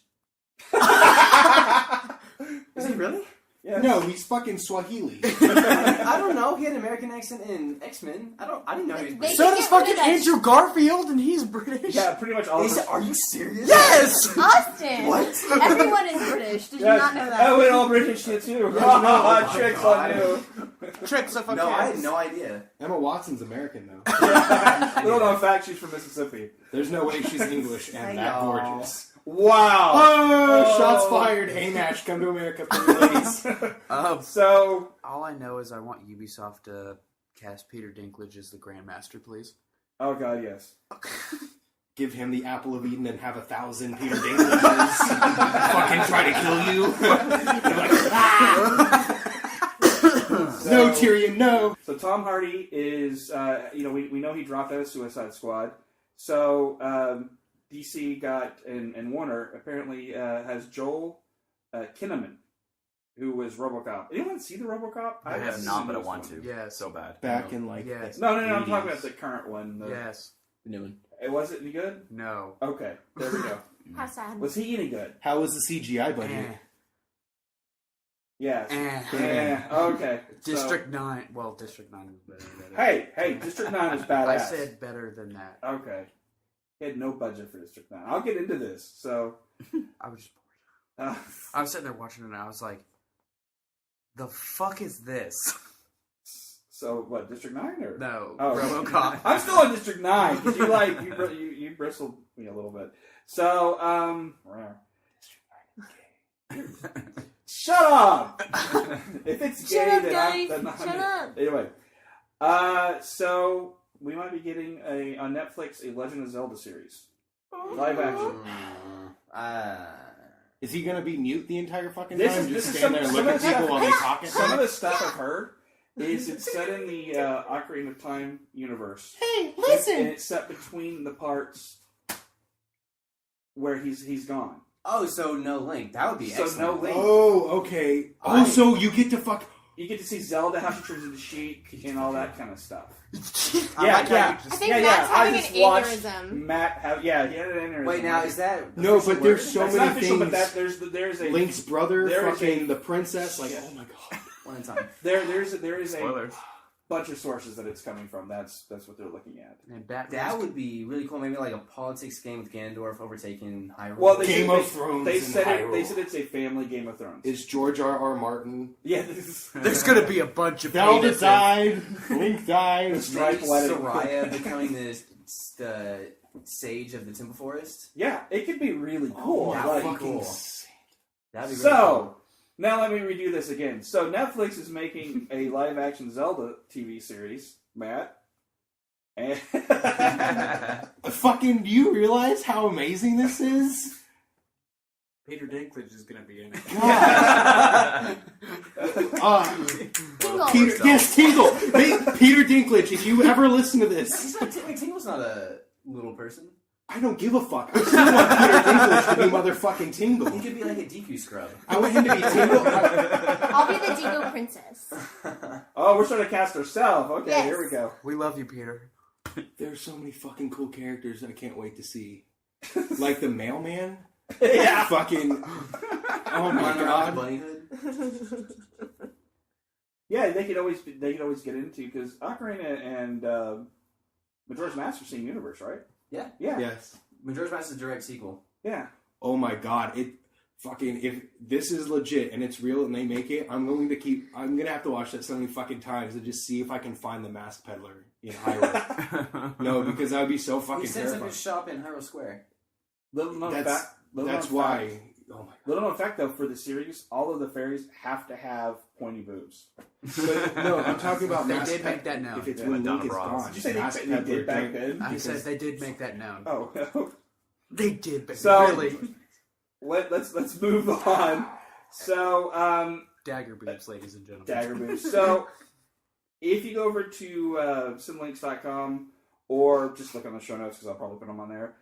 Is he really?
Yeah.
No, he's fucking Swahili.
I don't know. He had an American accent in X-Men. I didn't know he was British.
So does fucking Andrew Garfield, and he's British.
Yeah, pretty much all.
Are you serious?
Yes.
Austin.
What?
Everyone is British. Did you not know that?
Oh, we're all British here too. Tricks on you.
Tricks of
No, I had no idea.
Emma Watson's American, though.
Little known fact, she's from Mississippi.
There's no way she's English and that gorgeous.
Wow!
Oh, shots fired. Hey, match, come to America, pretty ladies.
So
all I know is I want Ubisoft to cast Peter Dinklage as the Grandmaster, please.
Oh God, yes.
Give him the apple of Eden and have 1,000 Peter Dinklages fucking try to kill you. Like, no, Tyrion, no.
So Tom Hardy is, we know he dropped out of Suicide Squad. So DC got, and Warner apparently has Joel Kinnaman, who was RoboCop. Anyone see the RoboCop?
I have not, but I want to.
Yeah,
so bad.
Back in
No, I'm
80s.
talking about the current one.
Yes.
The new one.
Was it any good?
No.
Okay, there we go.
How sad.
Was he any good?
How was the CGI budget?
Yes.
Eh.
Okay.
District 9. Well, District 9 is better.
Hey, District 9 is badass.
I said better than that.
Okay. He had no budget for District 9. I'll get into this. So
I was just bored. I was sitting there watching it and I was like, the fuck is this?
So what? District 9 or
No,
oh,
RoboCop.
I'm still on District 9 because you bristled me a little bit. So shut up. If it's gay,
Shut up,
then
guys.
I'm
Shut up.
Anyway, so we might be getting on Netflix a Legend of Zelda series, live action.
Is he going to be mute the entire fucking
This
time?
is
Just
some-
stand there and
some
look
of
at
the
people
stuff-
while they talking?
Some of the stuff I've heard is it's set in the Ocarina of Time universe.
Hey,
And
listen.
it's set between the parts where he's gone.
Oh, so no Link. That would be
So
excellent.
no Link.
Oh, okay. Oh, so you get to fuck...
You get to see Zelda, how she turns into Sheik, and all that kind of stuff.
I think Matt's having an aneurysm.
Matt he had an aneurysm.
Wait, now is that
No,
official
but there's
word?
so
That's
many
not official,
things.
but there's a
Link's brother,
there is
fucking
a-
the princess, like,
Yeah.
oh my god.
One at a time.
there is a
Spoilers.
bunch of sources that it's coming from. That's what they're looking at.
And Batman.
That would be really cool. Maybe like a politics game with Ganondorf overtaking Hyrule.
Well,
Game of Thrones
They
in
said
Hyrule.
they said it's a family Game of Thrones.
Is George R.R. Martin...
Yeah, this is
There's gonna be a bunch of
Zelda
penises.
died, Link died.
maybe
Stripe wedding.
Soraya becoming the sage of the Temple Forest.
yeah, it could be really cool.
that
Like,
fucking cool. That'd be really
so
cool.
now let me redo this again. So Netflix is making a live action Zelda TV series, Matt. And
Fucking, do you realize how amazing this is?
Peter Dinklage is gonna be in it.
Tingle.
Peter, yes, Tingle. Peter Dinklage, if you ever listen to this,
He's not. Tingle's not a little person.
I don't give a fuck. I still want Peter Dinklage to be motherfucking Tingle.
He could be like a Deku scrub.
I want him to be Tingle.
I'll be the Dingo Princess.
oh, we're starting to cast ourselves. Okay,
Yes.
here we go.
We love you, Peter.
There's so many fucking cool characters I can't wait to see. Like the mailman.
Yeah.
Fucking. Oh my
Running around
god.
the bunny hood.
Yeah, they could always get into because Ocarina and Majora's Mask are same universe, right?
Yeah.
Yeah.
Yes.
Majora's Mask is a direct sequel.
Yeah.
Oh my god. fucking, if this is legit and it's real and they make it, I'm gonna have to watch that so many fucking times to just see if I can find the mask peddler in Hyrule. No, because that would be so fucking
He sets up
terrifying.
his shop in Hyrule Square.
Little known
That's
fact.
Oh my god.
Little known fact, though, for the series, all of the fairies have to have pointy boobs.
But, no, I'm talking about
They
mask
did make that known.
If it's
Yeah,
when
Madonna
Link is
bras.
gone.
Did you say
Mask
they
peddler
did back
drink-
then?
I said they did make that known.
Oh,
They did, but
So-
really.
let's move on. So,
Dagger boobs, ladies and gentlemen.
dagger boobs. So, if you go over to simlinks.com or just look on the show notes because I'll probably put them on there,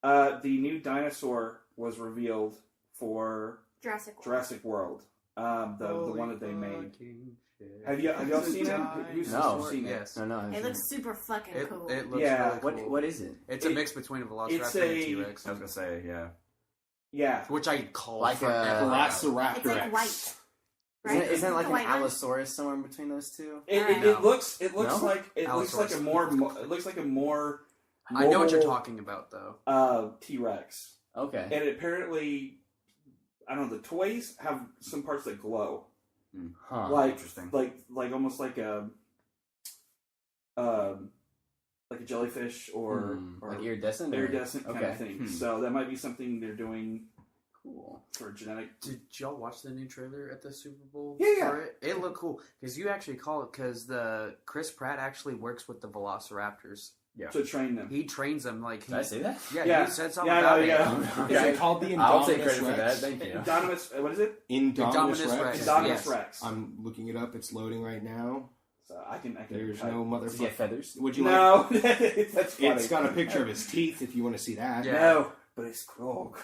the new dinosaur was revealed for Jurassic World. The one that they made. Have y'all seen it? Who's
No.
seen it?
Yes.
No.
It looks super fucking cool.
It looks
Yeah.
really cool.
What is it?
It's a mix between a Velociraptor
it's
and a
a-
T-Rex.
I was gonna say, yeah.
Yeah.
Which I call
Like
forever.
Velociraptor
It's like
X.
white. Right?
Isn't it like
The
an
white one?
Allosaurus somewhere in between those two?
It
No.
looks
No?
like
Allosaurus.
it looks like a more
I know what you're
mobile,
talking about, though.
T-Rex.
Okay.
And apparently, I don't know, the toys have some parts that glow.
Huh.
Like
Interesting.
like almost like a jellyfish or
like iridescent? or-
iridescent kind
okay.
of thing. So that might be something they're doing
Cool.
for genetic.
Did y'all watch the new trailer at the Super Bowl?
Yeah.
For it? It looked cool because you actually call it because the Chris Pratt actually works with the Velociraptors.
To train them.
He trains them like he.
Did I say that?
Yeah, you said something
Yeah,
about
no,
it.
yeah.
Is it called the Indominus
I'll take credit
Rex?
for that. Thank you.
Indominus, what is it?
Indominus Rex.
Indominus
Yes.
Rex.
I'm looking it up. It's loading right now.
So I can.
There's
type.
no
Does he have
motherfucker.
feathers?
Would you like?
No, that's funny.
It's got a picture of his teeth if you want to see that.
Yeah.
No, but it's cool.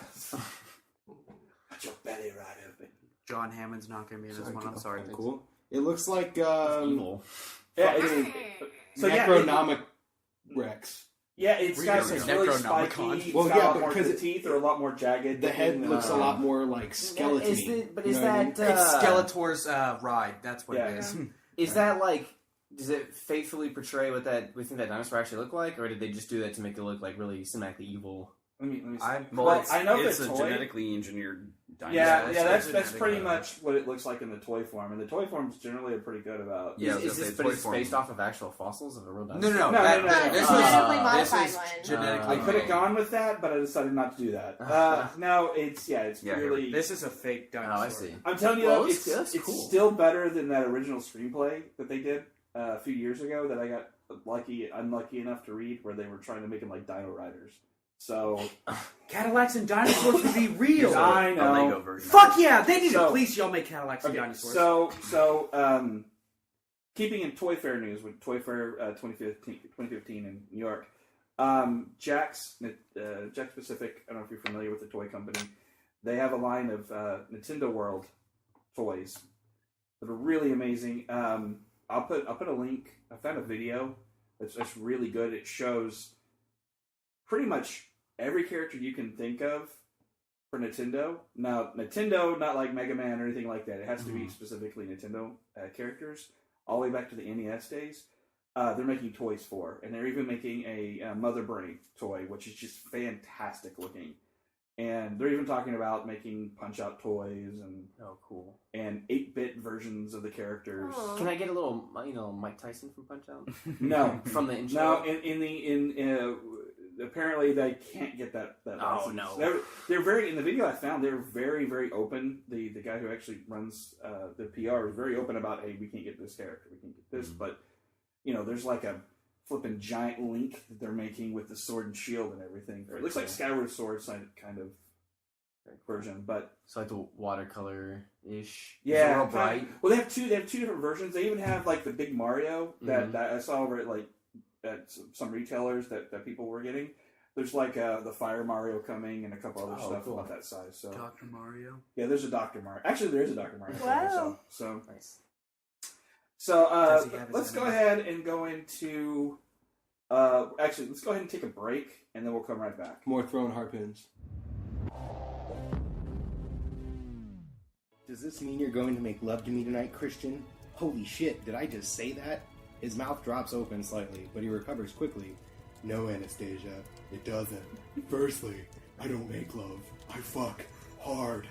Put your belly right open.
John Hammond's not going to be in this one. I'm sorry.
Cool. It looks like
Evil.
Yeah,
fucking
so yeah,
Necronomic Rex.
it's
Were you
got
gonna
it's
say
really
Necronomicon?
spiky.
Well,
It's got
yeah,
a lot more,
because
the teeth are a lot more jagged.
The head
looking,
looks a lot more like skeleton.
Is that
It's Skeletor's ride. That's what
Yeah.
it is.
Is that like? Does it faithfully portray what that we think that dinosaur actually look like, or did they just do that to make it look like really cinematically evil?
Let me see.
I
know
it's
the
a
toy.
genetically engineered dinosaur.
Yeah,
it's
that's
genetic,
pretty
yeah.
much what it looks like in the toy form, and the toy forms generally are pretty good about.
Yeah, I was
is
gonna say
this, but
toy
it's
form.
based off of actual fossils of a real
No,
dinosaur?
no,
No,
that-
no, no, no.
This
It's
is
genetically
this
modified
is
one.
genetically.
I could have
made.
gone with that, but I decided not to do that. No, it's purely.
This is a fake
Oh,
dinosaur.
I see.
I'm telling you,
Well,
though,
that's
it's
cool.
still better than that original screenplay that they did a few years ago that I got unlucky enough to read, where they were trying to make them like Dino Riders. So
Cadillacs and dinosaurs would be real.
I
A
know.
Lego version.
Fuck yeah! They need
So-
to please y'all make Cadillacs and
Okay,
dinosaurs.
so keeping in Toy Fair news with Toy Fair 2015 in New York, Jack's Pacific. I don't know if you're familiar with the toy company. They have a line of Nintendo World toys that are really amazing. I'll put a link. I found a video that's really good. It shows pretty much every character you can think of for Nintendo. Now, Nintendo, not like Mega Man or anything like that. It has to be specifically Nintendo characters, all the way back to the NES days. They're making toys for, and they're even making a Mother Brain toy, which is just fantastic looking. And they're even talking about making Punch-Out toys and
Oh, cool.
and 8-bit versions of the characters.
Aw.
Can I get a little, Mike Tyson from Punch Out?
No,
From the intro?
no. Apparently they can't get that.
Oh,
license.
no.
They're very in the video I found. They're very very open. The guy who actually runs the PR is very open about, hey, we can't get this character, we can't get this, but there's like a flipping giant Link that they're making with the sword and shield and everything. It looks like Skyward Sword kind of version, but
So like the watercolor-ish?
yeah,
Is it real
kind
bright?
of- well, they have two different versions. They even have like the big Mario that I saw over at some retailers that people were getting. There's like the Fire Mario coming and a couple other
Oh,
stuff
cool.
about that size. So
Dr. Mario.
yeah, there's a Dr. Mario. Actually, there is a Dr. Mario.
Wow.
So
Nice.
Does he have his
let's go
enemy?
ahead and go into. Actually, let's go ahead and take a break, and then we'll come right back.
More throwing harpoons. Does this mean you're going to make love to me tonight, Christian? Holy shit, did I just say that? His mouth drops open slightly, but he recovers quickly. No, Anastasia, it doesn't. Firstly, I don't make love. I fuck hard.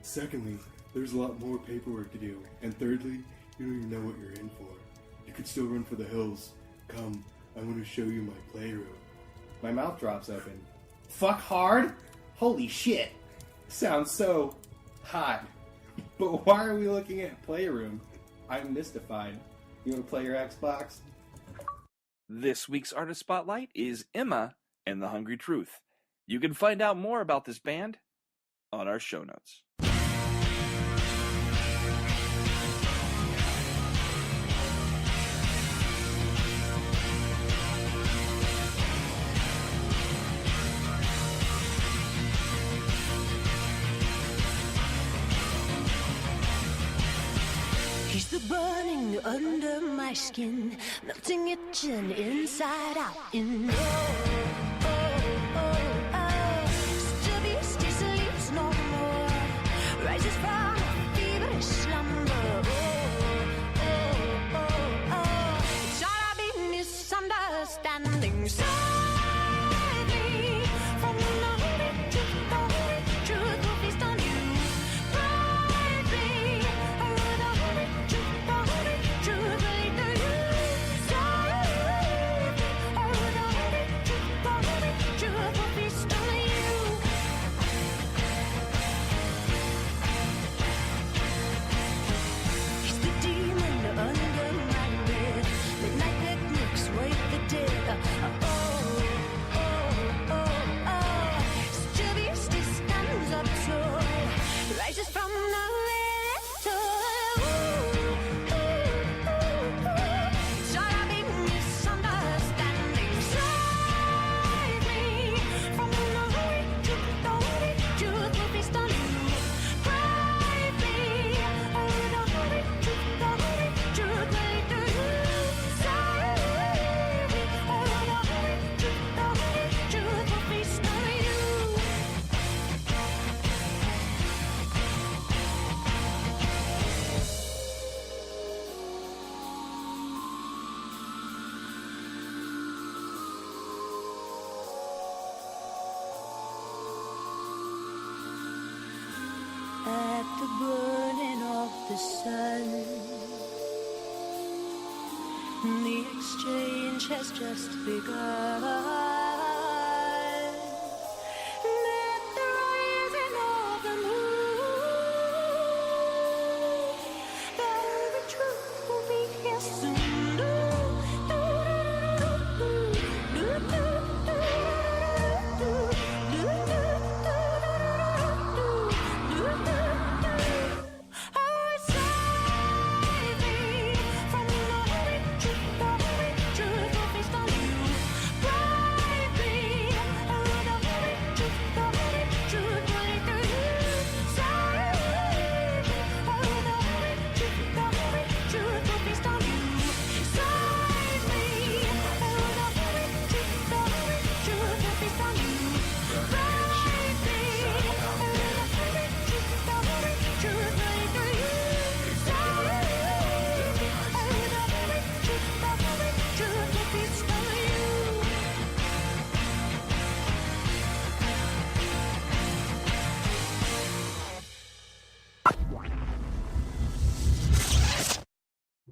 Secondly, there's a lot more paperwork to do. And thirdly, you don't even know what you're in for. You could still run for the hills. Come, I want to show you my playroom. My mouth drops open. Fuck hard? Holy shit. Sounds so hot. But why are we looking at playroom? I'm mystified. You want to play your Xbox?
This week's Artist Spotlight is Emma and the Hungry Truth. You can find out more about this band on our show notes.
He's the burning under my skin, melting, itching inside out. In such a beast, he sleeps no more, rises from a feverish slumber. Shall I be misunderstanding? Save me from the truth will feast on you. Rises from the shall I be misunderstanding? Save me from the truth will feast on you. Brave me, the truth will lead to you. Save me, truth will feast on you. At the burning of the sun, the exchange has just begun. At the rising of the moon, the truth will be here soon.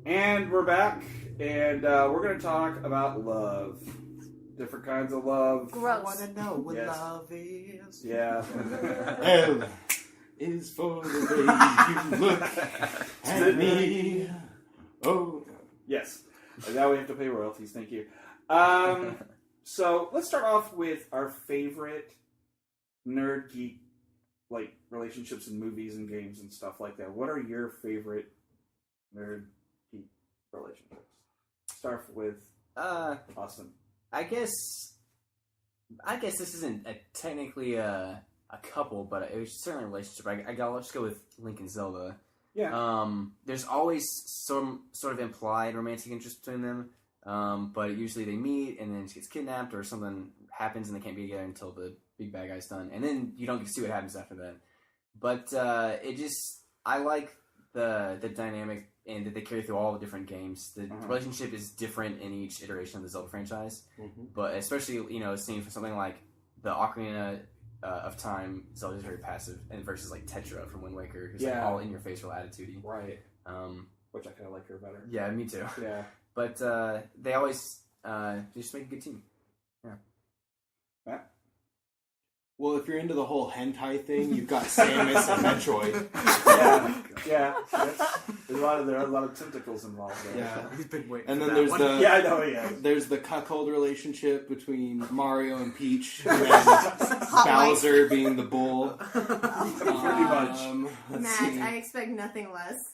And we're back, and we're going to talk about love. Different kinds of love.
Gross.
I want to know what
Yes.
love is.
Yeah.
L is for the way you look at me. Oh.
Yes. And now we have to pay royalties. Thank you. So let's start off with our favorite nerd geek relationships in movies and games and stuff like that. What are your favorite nerd geek relationships? Start with Austin.
I guess this isn't technically a couple, but it was certainly a relationship. I'll just go with Link and Zelda.
Yeah.
There's always some sort of implied romantic interest between them, but usually they meet and then she gets kidnapped or something happens and they can't be together until the big bad guy's done, and then you don't get to see what happens after that. But I like the dynamic and that they carry through all the different games. The relationship is different in each iteration of the Zelda franchise, but especially seeing for something like the Ocarina of time is always very passive, and versus like Tetra from Wind Waker, who's
Yeah.
like all in your face, real attitude-y.
Right. Which I kind of like her better.
Yeah, me too.
Yeah.
But they always they just make a good team. Yeah.
Matt?
Well, if you're into the whole hentai thing, you've got Samus and Metroid.
Yeah. There are a lot of tentacles involved there.
Yeah.
He's been waiting.
And
for
then
that
there's
one.
the
Yeah, I know he is.
there's the cuckold relationship between Mario and Peach, and then Bowser being the bull.
Pretty much.
Let's
Matt,
see.
I expect nothing less.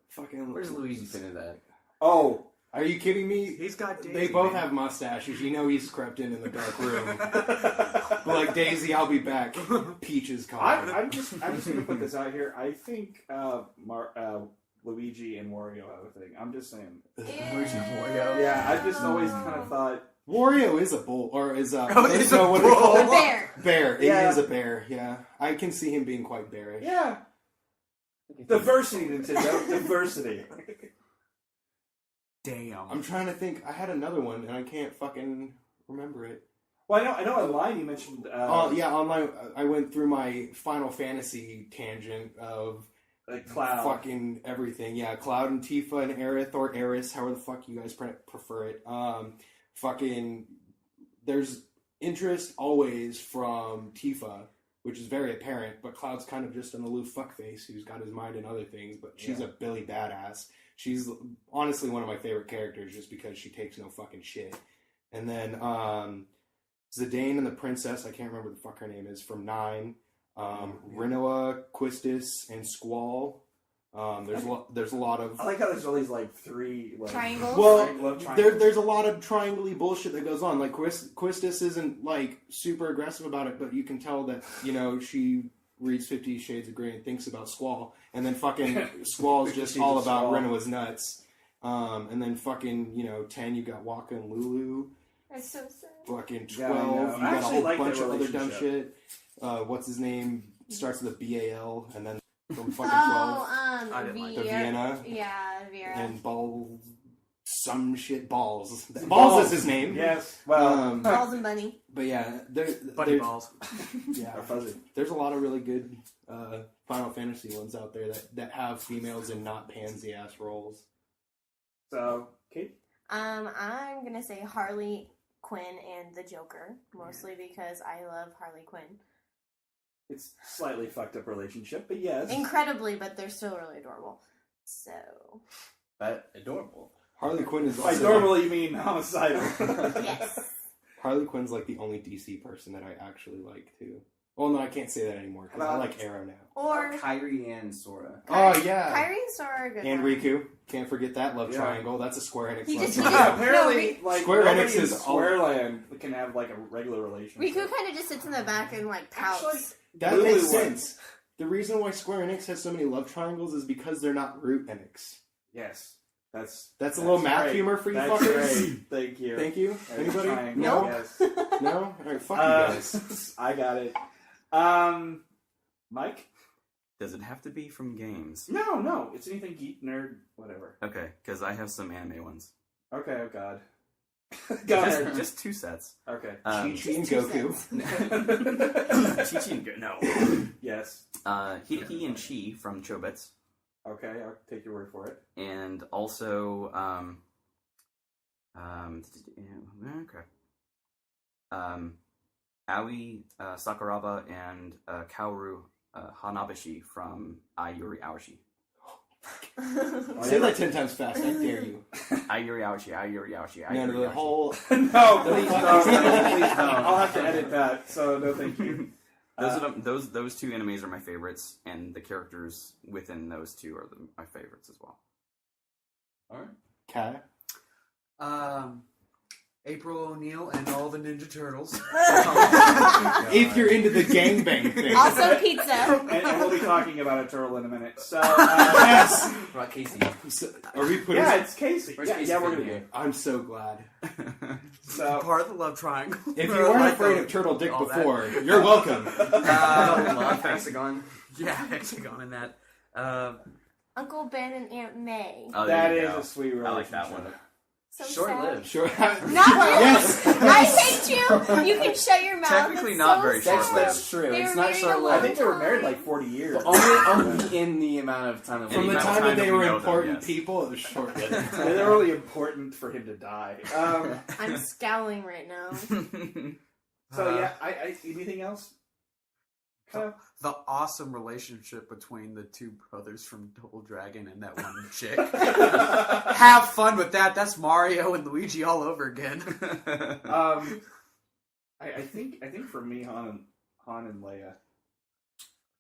Fucking.
Where's Luigi fit into that?
Oh,
Are you kidding me?
He's got Daisy.
They both
man.
have mustaches. You know he's crept in the dark room. But like Daisy, I'll be back. Peach's car.
I'm just gonna put this out here. I think Luigi and Wario have a thing. I'm just saying.
Wario.
Yeah, I just always kind of thought
Wario is a bull, or is a
is a
what
bull.
they call
A
it?
bear.
Bear.
Yeah.
He is a bear. Yeah, I can see him being quite bearish.
yeah. Diversity, Nintendo. Diversity.
Damn.
I'm trying to think. I had another one, and I can't fucking remember it.
Well, I know online you mentioned.
Oh yeah, online. I went through my Final Fantasy tangent of
like Cloud.
fucking everything. Yeah, Cloud and Tifa and Aerith or Eris, however the fuck you guys prefer it. Fucking. There's interest always from Tifa, which is very apparent, but Cloud's kind of just an aloof fuckface who's got his mind in other things, but she's a Billy badass. She's honestly one of my favorite characters just because she takes no fucking shit. And then Zidane and the Princess, I can't remember what the fuck her name is, from 9. Rinoa, Quistis, and Squall. There's a lot of...
I like how there's all these like 3 like,
Triangles?
Well,
love triangles.
there's a lot of triangle-y bullshit that goes on. Like, Quistis isn't, like, super aggressive about it, but you can tell that, you know, she reads 50 Shades of Grey and thinks about Squall. And then fucking Squall's just all about Renoa's nuts. And then fucking, 10, you got Waka and Lulu.
That's so sad.
Fucking 12,
Yeah, I know.
you
I
got a
actually
whole
like
bunch
their
of other dumb
relationship.
shit. What's his name? Starts with a BAL, and then from fucking 12.
I didn't like
The Vienna.
Yeah, Vera.
And Balls. Some shit. Balls. Balls is his name.
Yes. Well,
Balls and Bunny.
But yeah,
Bunny balls.
Yeah,
Or fuzzy.
there's a lot of really good Final Fantasy ones out there that have females in not pansy ass roles.
So, Kate?
I'm gonna say Harley Quinn and the Joker, mostly because I love Harley Quinn.
It's slightly fucked up relationship, but yes.
Incredibly, but they're still really adorable. So.
But adorable.
Harley Quinn is
By
also
adorable, you mean homicidal.
Yes.
Harley Quinn's like the only DC person that I actually like too. Well, no, I can't say that anymore because I like Arrow now.
Or
Kyrie and Sora.
Oh yeah,
Kyrie and Sora are good.
and
ones.
Riku. Can't forget that love
Yeah.
triangle. That's a Square Enix
He
love
just-
triangle.
Yeah, apparently,
No,
like,
Square
nobody
Enix
in
is
Squareland can have, like, a regular relationship.
Riku kind of just sits in the back and like pouts.
Actually,
That
Lulu
makes
was.
sense. The reason why Square Enix has so many love triangles is because they're not Root Enix.
Yes. That's
a little math
great.
humor for you
That's
fuckers.
great. Thank you.
Thank you.
There's
Anybody?
triangle,
No.
Yes.
No. All right. Fuck you guys.
I got it. Mike?
Does it have to be from games?
No. It's anything geek, nerd, whatever.
Okay, because I have some anime ones.
Okay, oh god. Go ahead.
Just 2 sets.
Okay.
Chi-Chi and
Just
Goku.
Chi-Chi and no.
Yes.
Hideki and Chi from Chobits.
Okay, I'll take your word for it.
And also, Aoi Sakuraba and Kaoru Hanabishi from Ayuri Aoshi.
Say that 10 times fast. I dare you.
Ayuri Aoshi, Ayuri Aoshi, Ayuri
No, the
Aoshi.
whole.
No, please don't. I'll have to edit that, so no thank you.
Those 2 animes are my favorites, and the characters within those 2 are my favorites as well.
Alright.
Cat.
April O'Neil and all the Ninja Turtles.
If you're into the gangbang thing.
Also pizza.
And we'll be talking about a turtle in a minute. So,
Yes.
Right, Casey.
So, are we putting?
yeah, it's Casey.
Where's
Yeah,
Casey
we're
fitting
gonna
in?
do.
I'm so glad.
So,
Part of the love triangle.
If you
Or
weren't
like
afraid
the-
of turtle dick
all that.
before, you're welcome.
Love Hexagon.
Yeah, Hexagon in that.
Uncle Ben and Aunt May.
Oh,
that
there you
is
go.
a sweet relationship.
I like that one.
So
Short-lived.
Short.
Not you.
Yes.
I hate you. You can shut your mouth.
Technically
It's
not
so
very
sad.
short-lived.
That's true.
They
It's
were
not
married a
short-lived.
I think they were married like 40 years.
Only in the amount of time that
From
we
the
amount of
time that
time
they
that we
were
know them,
important
yes.
people, it was short.
They're really important for him to die.
I'm scowling right now.
So yeah, I anything else?
The awesome relationship between the two brothers from Double Dragon and that one chick. Have fun with that. That's Mario and Luigi all over again.
I think for me, Han and Leia,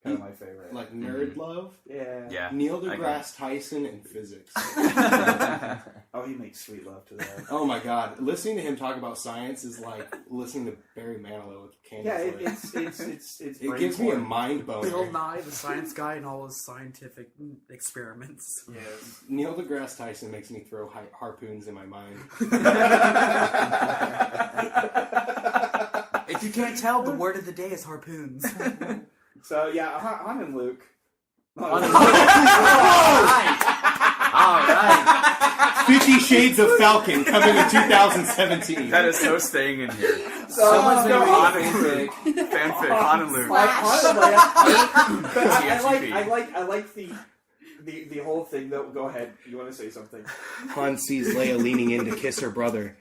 kind of my favorite.
Like nerd love.
Yeah.
Neil deGrasse Tyson and physics.
Oh, he makes sweet love to that.
Oh my god, listening to him talk about science is like listening to Barry Manilow with candy.
Yeah,
floss.
it's
It gives me a mind boner.
Bill Nye, the science guy, and all his scientific experiments.
Yes.
Neil deGrasse Tyson makes me throw harpoons in my mind.
If you can't tell, the word of the day is harpoons.
So yeah, Han and Luke.
All right.
50 Shades of Falcon coming in 2017.
That is so staying in here.
Someone's
no,
gonna
Han
read
and fanfic, Han and Luke.
But
TFGP.
I like the whole thing. Though, go ahead. You want to say something?
Han sees Leia leaning in to kiss her brother.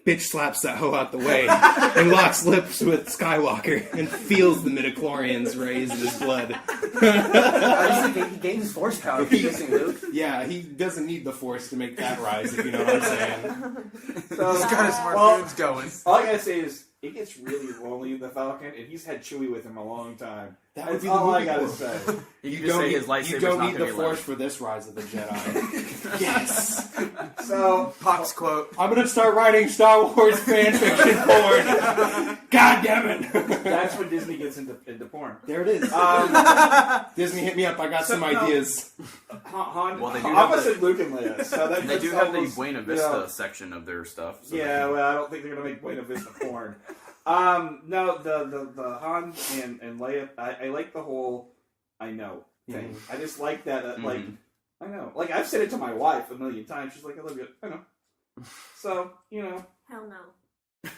Bitch slaps that hoe out the way and locks lips with Skywalker and feels the midichlorians raise in his blood.
He gains force power for kissing Luke.
Yeah, he doesn't need the force to make that rise, if you know what I'm saying.
So,
He's got his harpoons going.
All I gotta say is, it gets really lonely in the Falcon, and he's had Chewie with him a long time.
That would
That's
be the
all I
movie
gotta
quote.
say.
You
just say
don't
his lightsaber's
you don't
not
need
gonna
the
be
force
loud.
for this Rise of the Jedi. Yes!
So,
Pox quote.
I'm gonna start writing Star Wars fanfiction porn. God damn it!
that's when Disney gets into porn.
There it is. Disney, hit me up. I got some ideas.
Han,
Well, they do
I
have
almost
the-
said Luke and Leia. So that,
They
that's
do have
almost,
the Buena
you
Vista
know,
section of their stuff. So
yeah, well, I don't think they're gonna make Buena Vista porn. No, the Han and Leia. I like the whole I know thing. I just like that. Like I know. Like I've said it to my wife a million times. She's like, I love you. I know. So you know.
Hell no.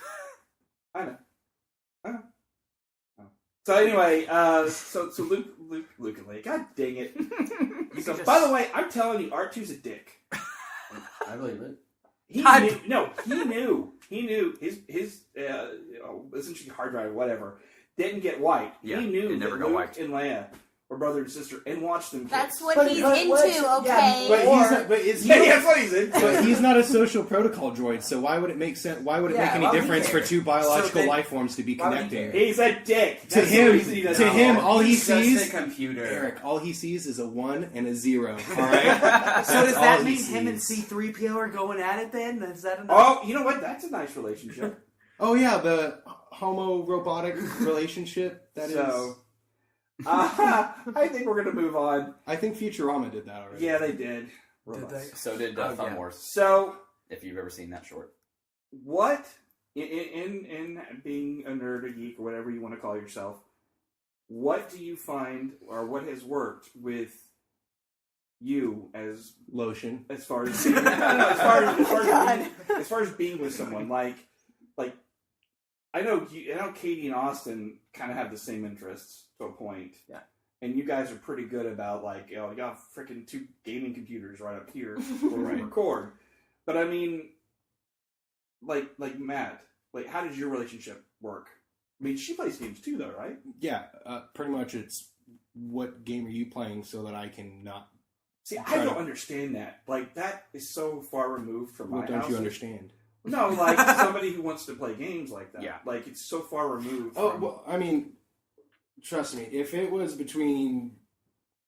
I know. So anyway, so Luke and Leia. God dang it. So by the way, I'm telling you, R2's a dick.
I believe it.
He knew his essentially hard drive, whatever, didn't get wiped.
Yeah,
he knew
it never
that
got
Luke
wiped.
and Leia were brother and sister, and watched them.
That's
kiss.
what he's into, okay?
That's what he's into.
But he's not a social protocol droid, so why would it make sense? Why would it make any
why would he
difference for
care?
two biological
So then-
life forms to be
why would he
connecting?
care?
He's a dick.
To
That's the
him,
reason he doesn't
all he
He's just
sees,
a computer.
Eric, all he sees is a 1 and a 0. All right.
So does
all
that
he
mean him and
sees.
C-3PO are going at it then? Is that enough?
Oh, you know what? That's a nice relationship.
Oh yeah, the homo-robotic relationship. That is.
So, I think we're gonna move on.
I think Futurama did that already.
Yeah, they did.
Did they?
So did
Oh,
Fun
yeah.
Wars.
So,
If you've ever seen that short.
what in being a nerd, a geek, or whatever you want to call yourself, what do you find, or what has worked with you as
Lotion.
far as being, as far as being with someone like I know Katie and Austin kind of have the same interests to a point.
Yeah.
And you guys are pretty good about you got freaking 2 gaming computers right up here where we record. But I mean, like Matt, how does your relationship work? I mean, she plays games too, though, right?
Yeah, pretty much. It's what game are you playing so that I can not.
See, I don't understand that. That is so far removed from my
What don't
house.
you understand?
No, somebody who wants to play games like that.
Yeah.
It's so far removed
Oh,
from...
well, I mean, trust me, if it was between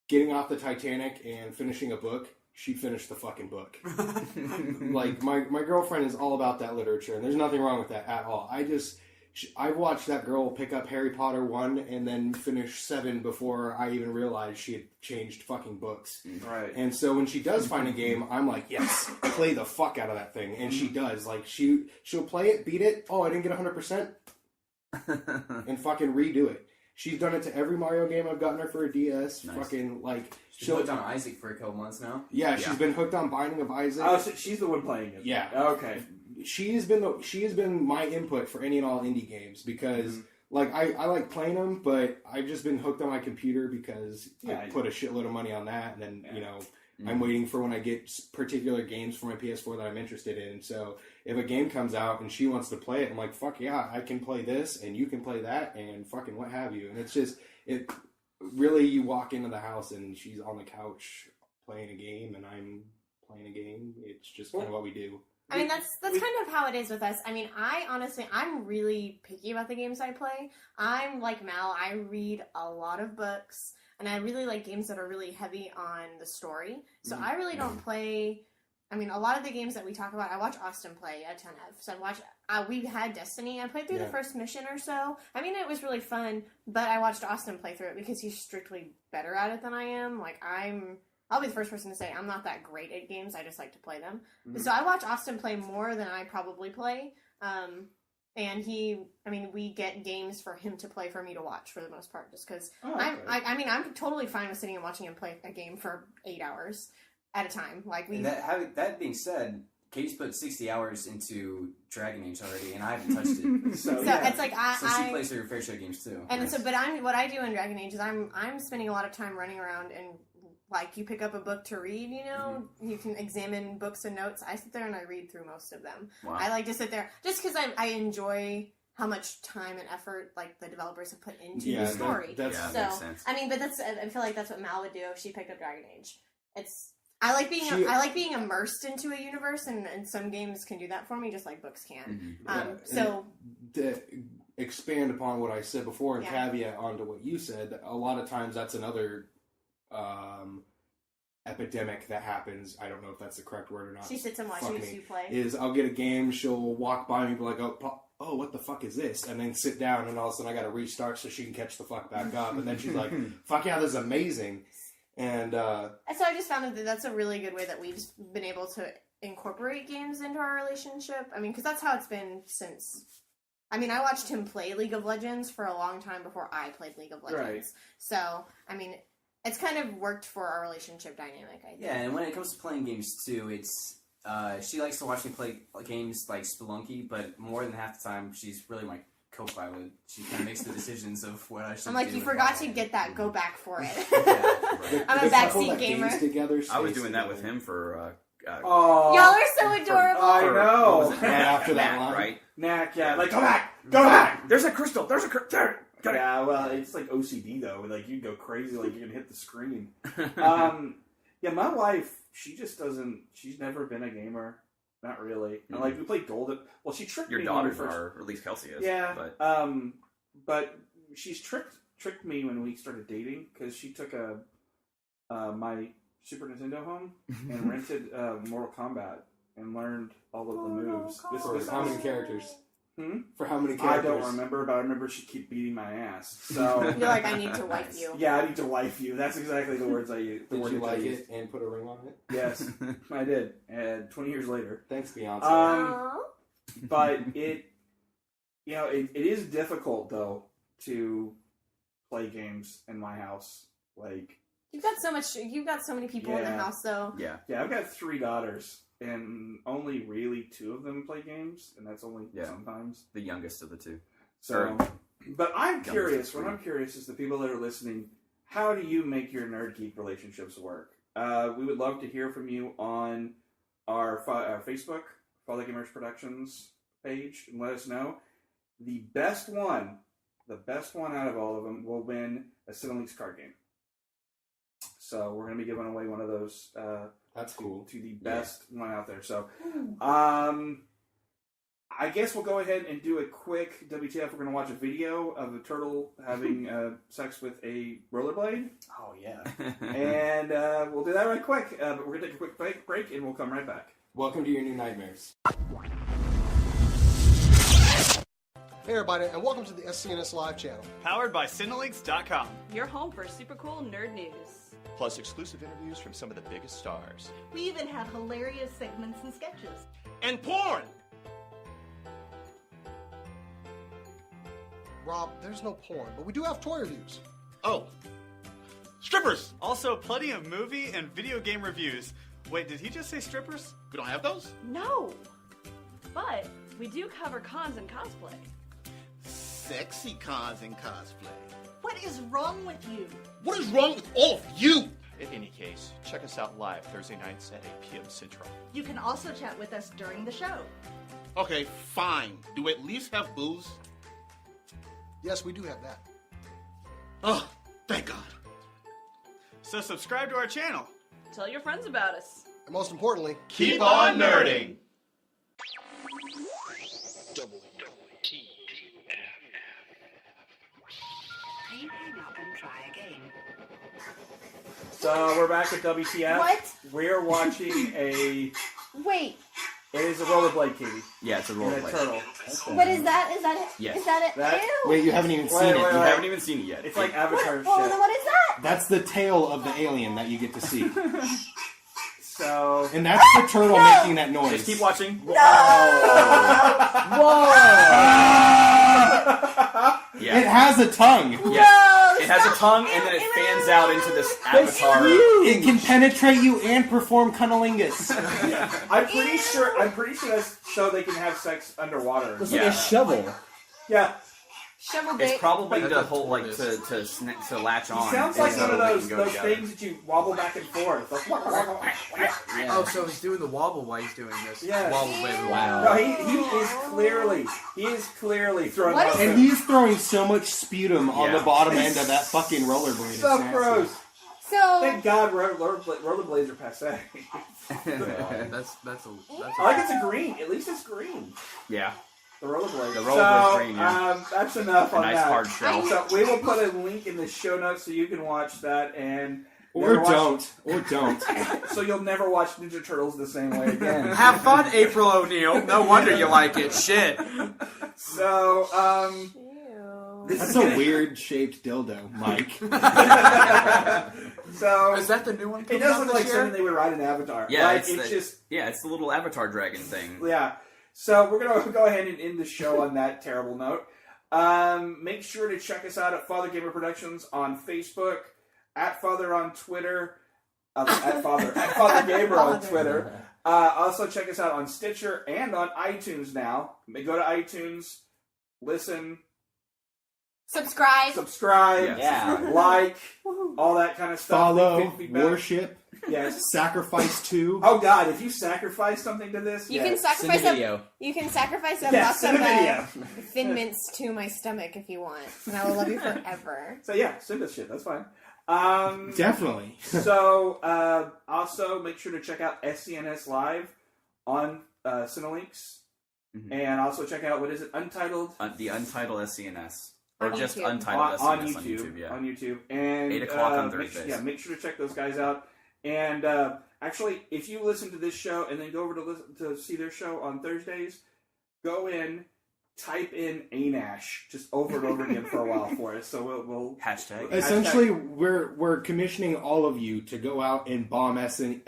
getting off the Titanic and finishing a book, she'd finish the fucking book. My girlfriend is all about that literature, and there's nothing wrong with that at all. I've watched that girl pick up Harry Potter 1 and then finish 7 before I even realized she had changed fucking books.
Right.
And so when she does find a game, I'm like, yes, play the fuck out of that thing. And she does. She'll play it, beat it. Oh, I didn't get 100%. And fucking redo it. She's done it to every Mario game I've gotten her for a DS.
Nice.
Fucking, like...
She's hooked on Isaac for a couple months now.
Yeah, she's been hooked on Binding of Isaac.
Oh, so she's the one playing it.
Yeah.
Okay.
She has been my input for any and all indie games because... Like, I like playing them, but I've just been hooked on my computer because I put a shitload of money on that, and then, you know, I'm waiting for when I get particular games for my PS4 that I'm interested in. So, if a game comes out and she wants to play it, I'm like, fuck yeah, I can play this, and you can play that, and fucking what have you. And it's just, really, you walk into the house, and she's on the couch playing a game, and I'm playing a game. It's just kind of what we do.
I mean, that's kind of how it is with us. I mean, I'm really picky about the games I play. I'm like Mal, I read a lot of books, and I really like games that are really heavy on the story. So I really don't play, I mean, a lot of the games that we talk about, I watch Austin play a ton of. So we had Destiny, I played through the first mission or so. I mean, it was really fun, but I watched Austin play through it because he's strictly better at it than I am. Like, I'll be the first person to say I'm not that great at games. I just like to play them. So I watch Austin play more than I probably play. And we get games for him to play for me to watch for the most part, just because I'm totally fine with sitting and watching him play a game for 8 hours at a time. Like
that being said, Kate's put 60 hours into Dragon Age already, and I haven't touched it.
so it's like
so she plays her fair share of games too.
And what I do in Dragon Age is I'm spending a lot of time running around and. Like, you pick up a book to read, you know? You can examine books and notes. I sit there and I read through most of them. Wow. I like to sit there, just because I enjoy how much time and effort, like, the developers have put into the story.
That makes sense.
I mean, but I feel like that's what Mal would do if she picked up Dragon Age. I like being immersed into a universe, and some games can do that for me, just like books can.
To expand upon what I said before and caveat onto what you said, a lot of times that's another... epidemic that happens. I don't know if that's the correct word or not.
She sits and watches you play.
Is I'll get a game, she'll walk by me and be like, oh, what the fuck is this? And then sit down, and all of a sudden I gotta restart so she can catch the fuck back up. And then she's like, fuck yeah, this is amazing. And so
I just found that that's a really good way that we've been able to incorporate games into our relationship. I mean, because that's how it's been since... I mean, I watched him play League of Legends for a long time before I played League of Legends. Right. So, I mean... It's kind of worked for our relationship dynamic, I think.
Yeah, and when it comes to playing games, too, it's... she likes to watch me play games like Spelunky, but more than half the time, she's really my co-pilot. She kind of makes the decisions of what I should do.
I'm like, you forgot to get that. Go back for it. I'm a backseat gamer.
Together,
I was doing that with him for...
Y'all are so adorable.
I know.
Right after that line.
Right?
Knack, yeah. Like, go back!
There's a crystal!
Yeah, well, it's like OCD, though. Like, you go crazy, like, you're gonna hit the screen. My wife, she just doesn't... She's never been a gamer. Not really. And, like, we played Golden... Well, she tricked me.
Your daughters are, or at least Kelsey is.
Yeah, but she's tricked me when we started dating, because she took my Super Nintendo home and rented Mortal Kombat and learned all of the moves.
For how many characters? For how many
I
characters?
don't remember, but I remember she kept beating my ass. So
you're like, I need to wife you.
Yeah, I need to wife you. That's exactly the words I used.
Did you like it and put a ring on it?
Yes, I did. And 20 years later.
Thanks, Beyonce.
But it is difficult though to play games in my house. Like
you've got so many people in the house though.
Yeah, I've got 3 daughters. And only really 2 of them play games, and that's only sometimes.
The youngest of the 2.
So, but I'm curious, what I'm curious is the people that are listening, how do you make your nerd-geek relationships work? We would love to hear from you on our Facebook, Fathergamers Productions page, and let us know. The best one out of all of them will win a Cinelinks card game. So we're going to be giving away one of those.
That's cool.
To the best one out there. So, I guess we'll go ahead and do a quick WTF. We're going to watch a video of a turtle having sex with a rollerblade.
Oh, yeah.
And we'll do that right quick. But we're going to take a quick break, and we'll come right back.
Welcome to your new nightmares.
Hey everybody, and welcome to the SCNS Live channel.
Powered by Cinelinks.com.
Your home for super cool nerd news.
Plus exclusive interviews from some of the biggest stars.
We even have hilarious segments and sketches.
And porn!
Rob, there's no porn, but we do have toy reviews.
Oh. Strippers! Also, plenty of movie and video game reviews. Wait, did he just say strippers? We don't have those?
No. But we do cover cons and cosplay.
Sexy cons and cosplay.
What is wrong with you?
What is wrong with all of you?
In any case, check us out live Thursday nights at 8 p.m. Central.
You can also chat with us during the show.
Okay, fine. Do we at least have booze?
Yes, we do have that.
Oh, thank God. So subscribe to our channel.
Tell your friends about us.
And most importantly,
keep on nerding!
So we're back at WTF.
What?
We're watching a...
Wait.
It is a rollerblade, Katie.
Yeah, it's a
And
rollerblade.
a turtle.
What is that? Is that it?
Yes.
Is that it?
That-
Ew.
Wait, you haven't even seen it.
wait,
You
wait.
haven't even seen it yet.
It's like Avatar
Well, then
shit.
what is that?
That's the tail of the alien that you get to see.
So...
And that's the turtle making that noise.
Just keep watching. Yeah.
It has a tongue.
Yes. It has a tongue, and then it fans out into this avatar.
It can penetrate you and perform cunnilingus.
I'm pretty sure that's so they can have sex underwater.
It's like a shovel.
Yeah.
Shovel
It's
bait.
probably
That's
to
a
hold, like,
tortoise.
to latch on.
He sounds like
and
one of
so they
those
can go together.
things that you wobble back and forth. Like,
Oh, so he's doing the wobble while he's doing this.
Yeah.
Wobble, baby,
Wow.
No, he is clearly throwing.
What is
And he's throwing so much sputum on
Yeah.
the bottom end of that fucking rollerblade. It's
so
nasty.
gross.
So,
Thank God rollerblades are passe.
That's
I like it's a green. At least it's green.
Yeah.
The rollerblade.
The rollerblade's green, yeah.
That's enough
A
on
nice
that.
hard shell.
So we will put a link in the show notes so you can watch that and.
Or
never watch-
don't.
So you'll never watch Ninja Turtles the same way again.
Have fun, April O'Neil. No wonder you like it. Shit.
So,
ew.
That's a weird shaped dildo, Mike.
So
Is that the new one?
it
coming
does
out
look
this
like
year?
something they would ride in Avatar.
Yeah,
Like,
it's
it's just
it's the little avatar dragon thing.
yeah. So we're gonna go ahead and end the show on that terrible note. Make sure to check us out at Fathergamer Productions on Facebook, at Father on Twitter, at Fathergamer on Twitter. Also check us out on Stitcher and on iTunes now. Go to iTunes, listen,
Subscribe.
Yeah.
like, all that kind of stuff.
Follow,
Feedback.
worship,
Yes.
sacrifice to.
Oh God! If you sacrifice something to this,
You
yes.
can sacrifice
Send a video.
You can sacrifice a
Yeah,
box
send
of
a video.
Thin Mints to my stomach if you want, and I will love you forever.
So yeah, send us shit. That's fine.
Definitely.
So also make sure to check out SCNS Live on Cinelinks, and also check out what is it, Untitled,
The Untitled SCNS. Or
On
just
YouTube.
Untitled
on
SCNS
YouTube.
on YouTube,
On YouTube, and
8 o'clock on
make
Thursdays.
make sure to check those guys out. And actually, if you listen to this show and then go over to see their show on Thursdays, go in, type in Anash just over and over again for a while for us. So we'll
Hashtag.
Essentially, we're commissioning all of you to go out and bomb SCNS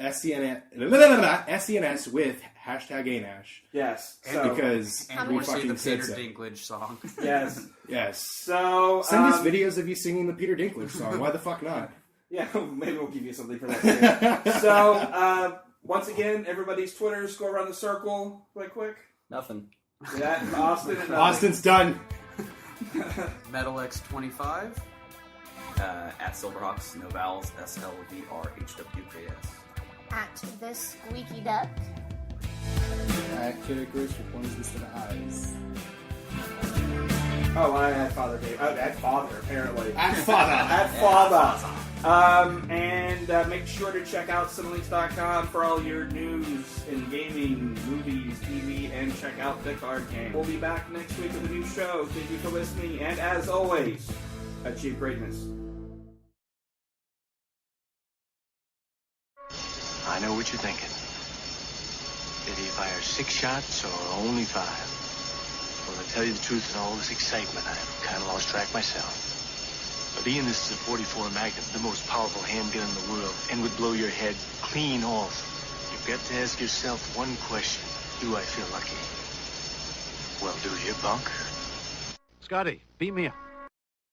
with hashtag Anash.
Yes.
And
So,
Because
And
we
we'll see
fucking
the
said
Peter
so.
Dinklage song.
yes.
Yes.
So
Send us videos of you singing the Peter Dinklage song. Why the fuck not?
Yeah, maybe we'll give you something for that too. So, once again, everybody's Twitters, go around the circle, quick.
Nothing.
Yeah, Austin and
Austin's done.
Metal X25.
At Silverhawks, no vowels, SLVRHWKS.
At this squeaky duck.
Kickers with ones instead of eyes.
Oh, I had Fathergamer. At Father, apparently.
At Father.
At Father. And make sure to check out Cinelinks.com for all your news in gaming, movies, TV, and check out the card game. We'll be back next week with a new show. Thank you for listening, and as always, achieve greatness.
I know what you're thinking. Did he fire 6 shots or only 5? Well, to tell you the truth, in all this excitement, I've kind of lost track myself. But Ian, this is a 44 Magnum, the most powerful handgun in the world, and would blow your head clean off. You've got to ask yourself one question. Do I feel lucky? Well, do you, punk?
Scotty, Beat me up.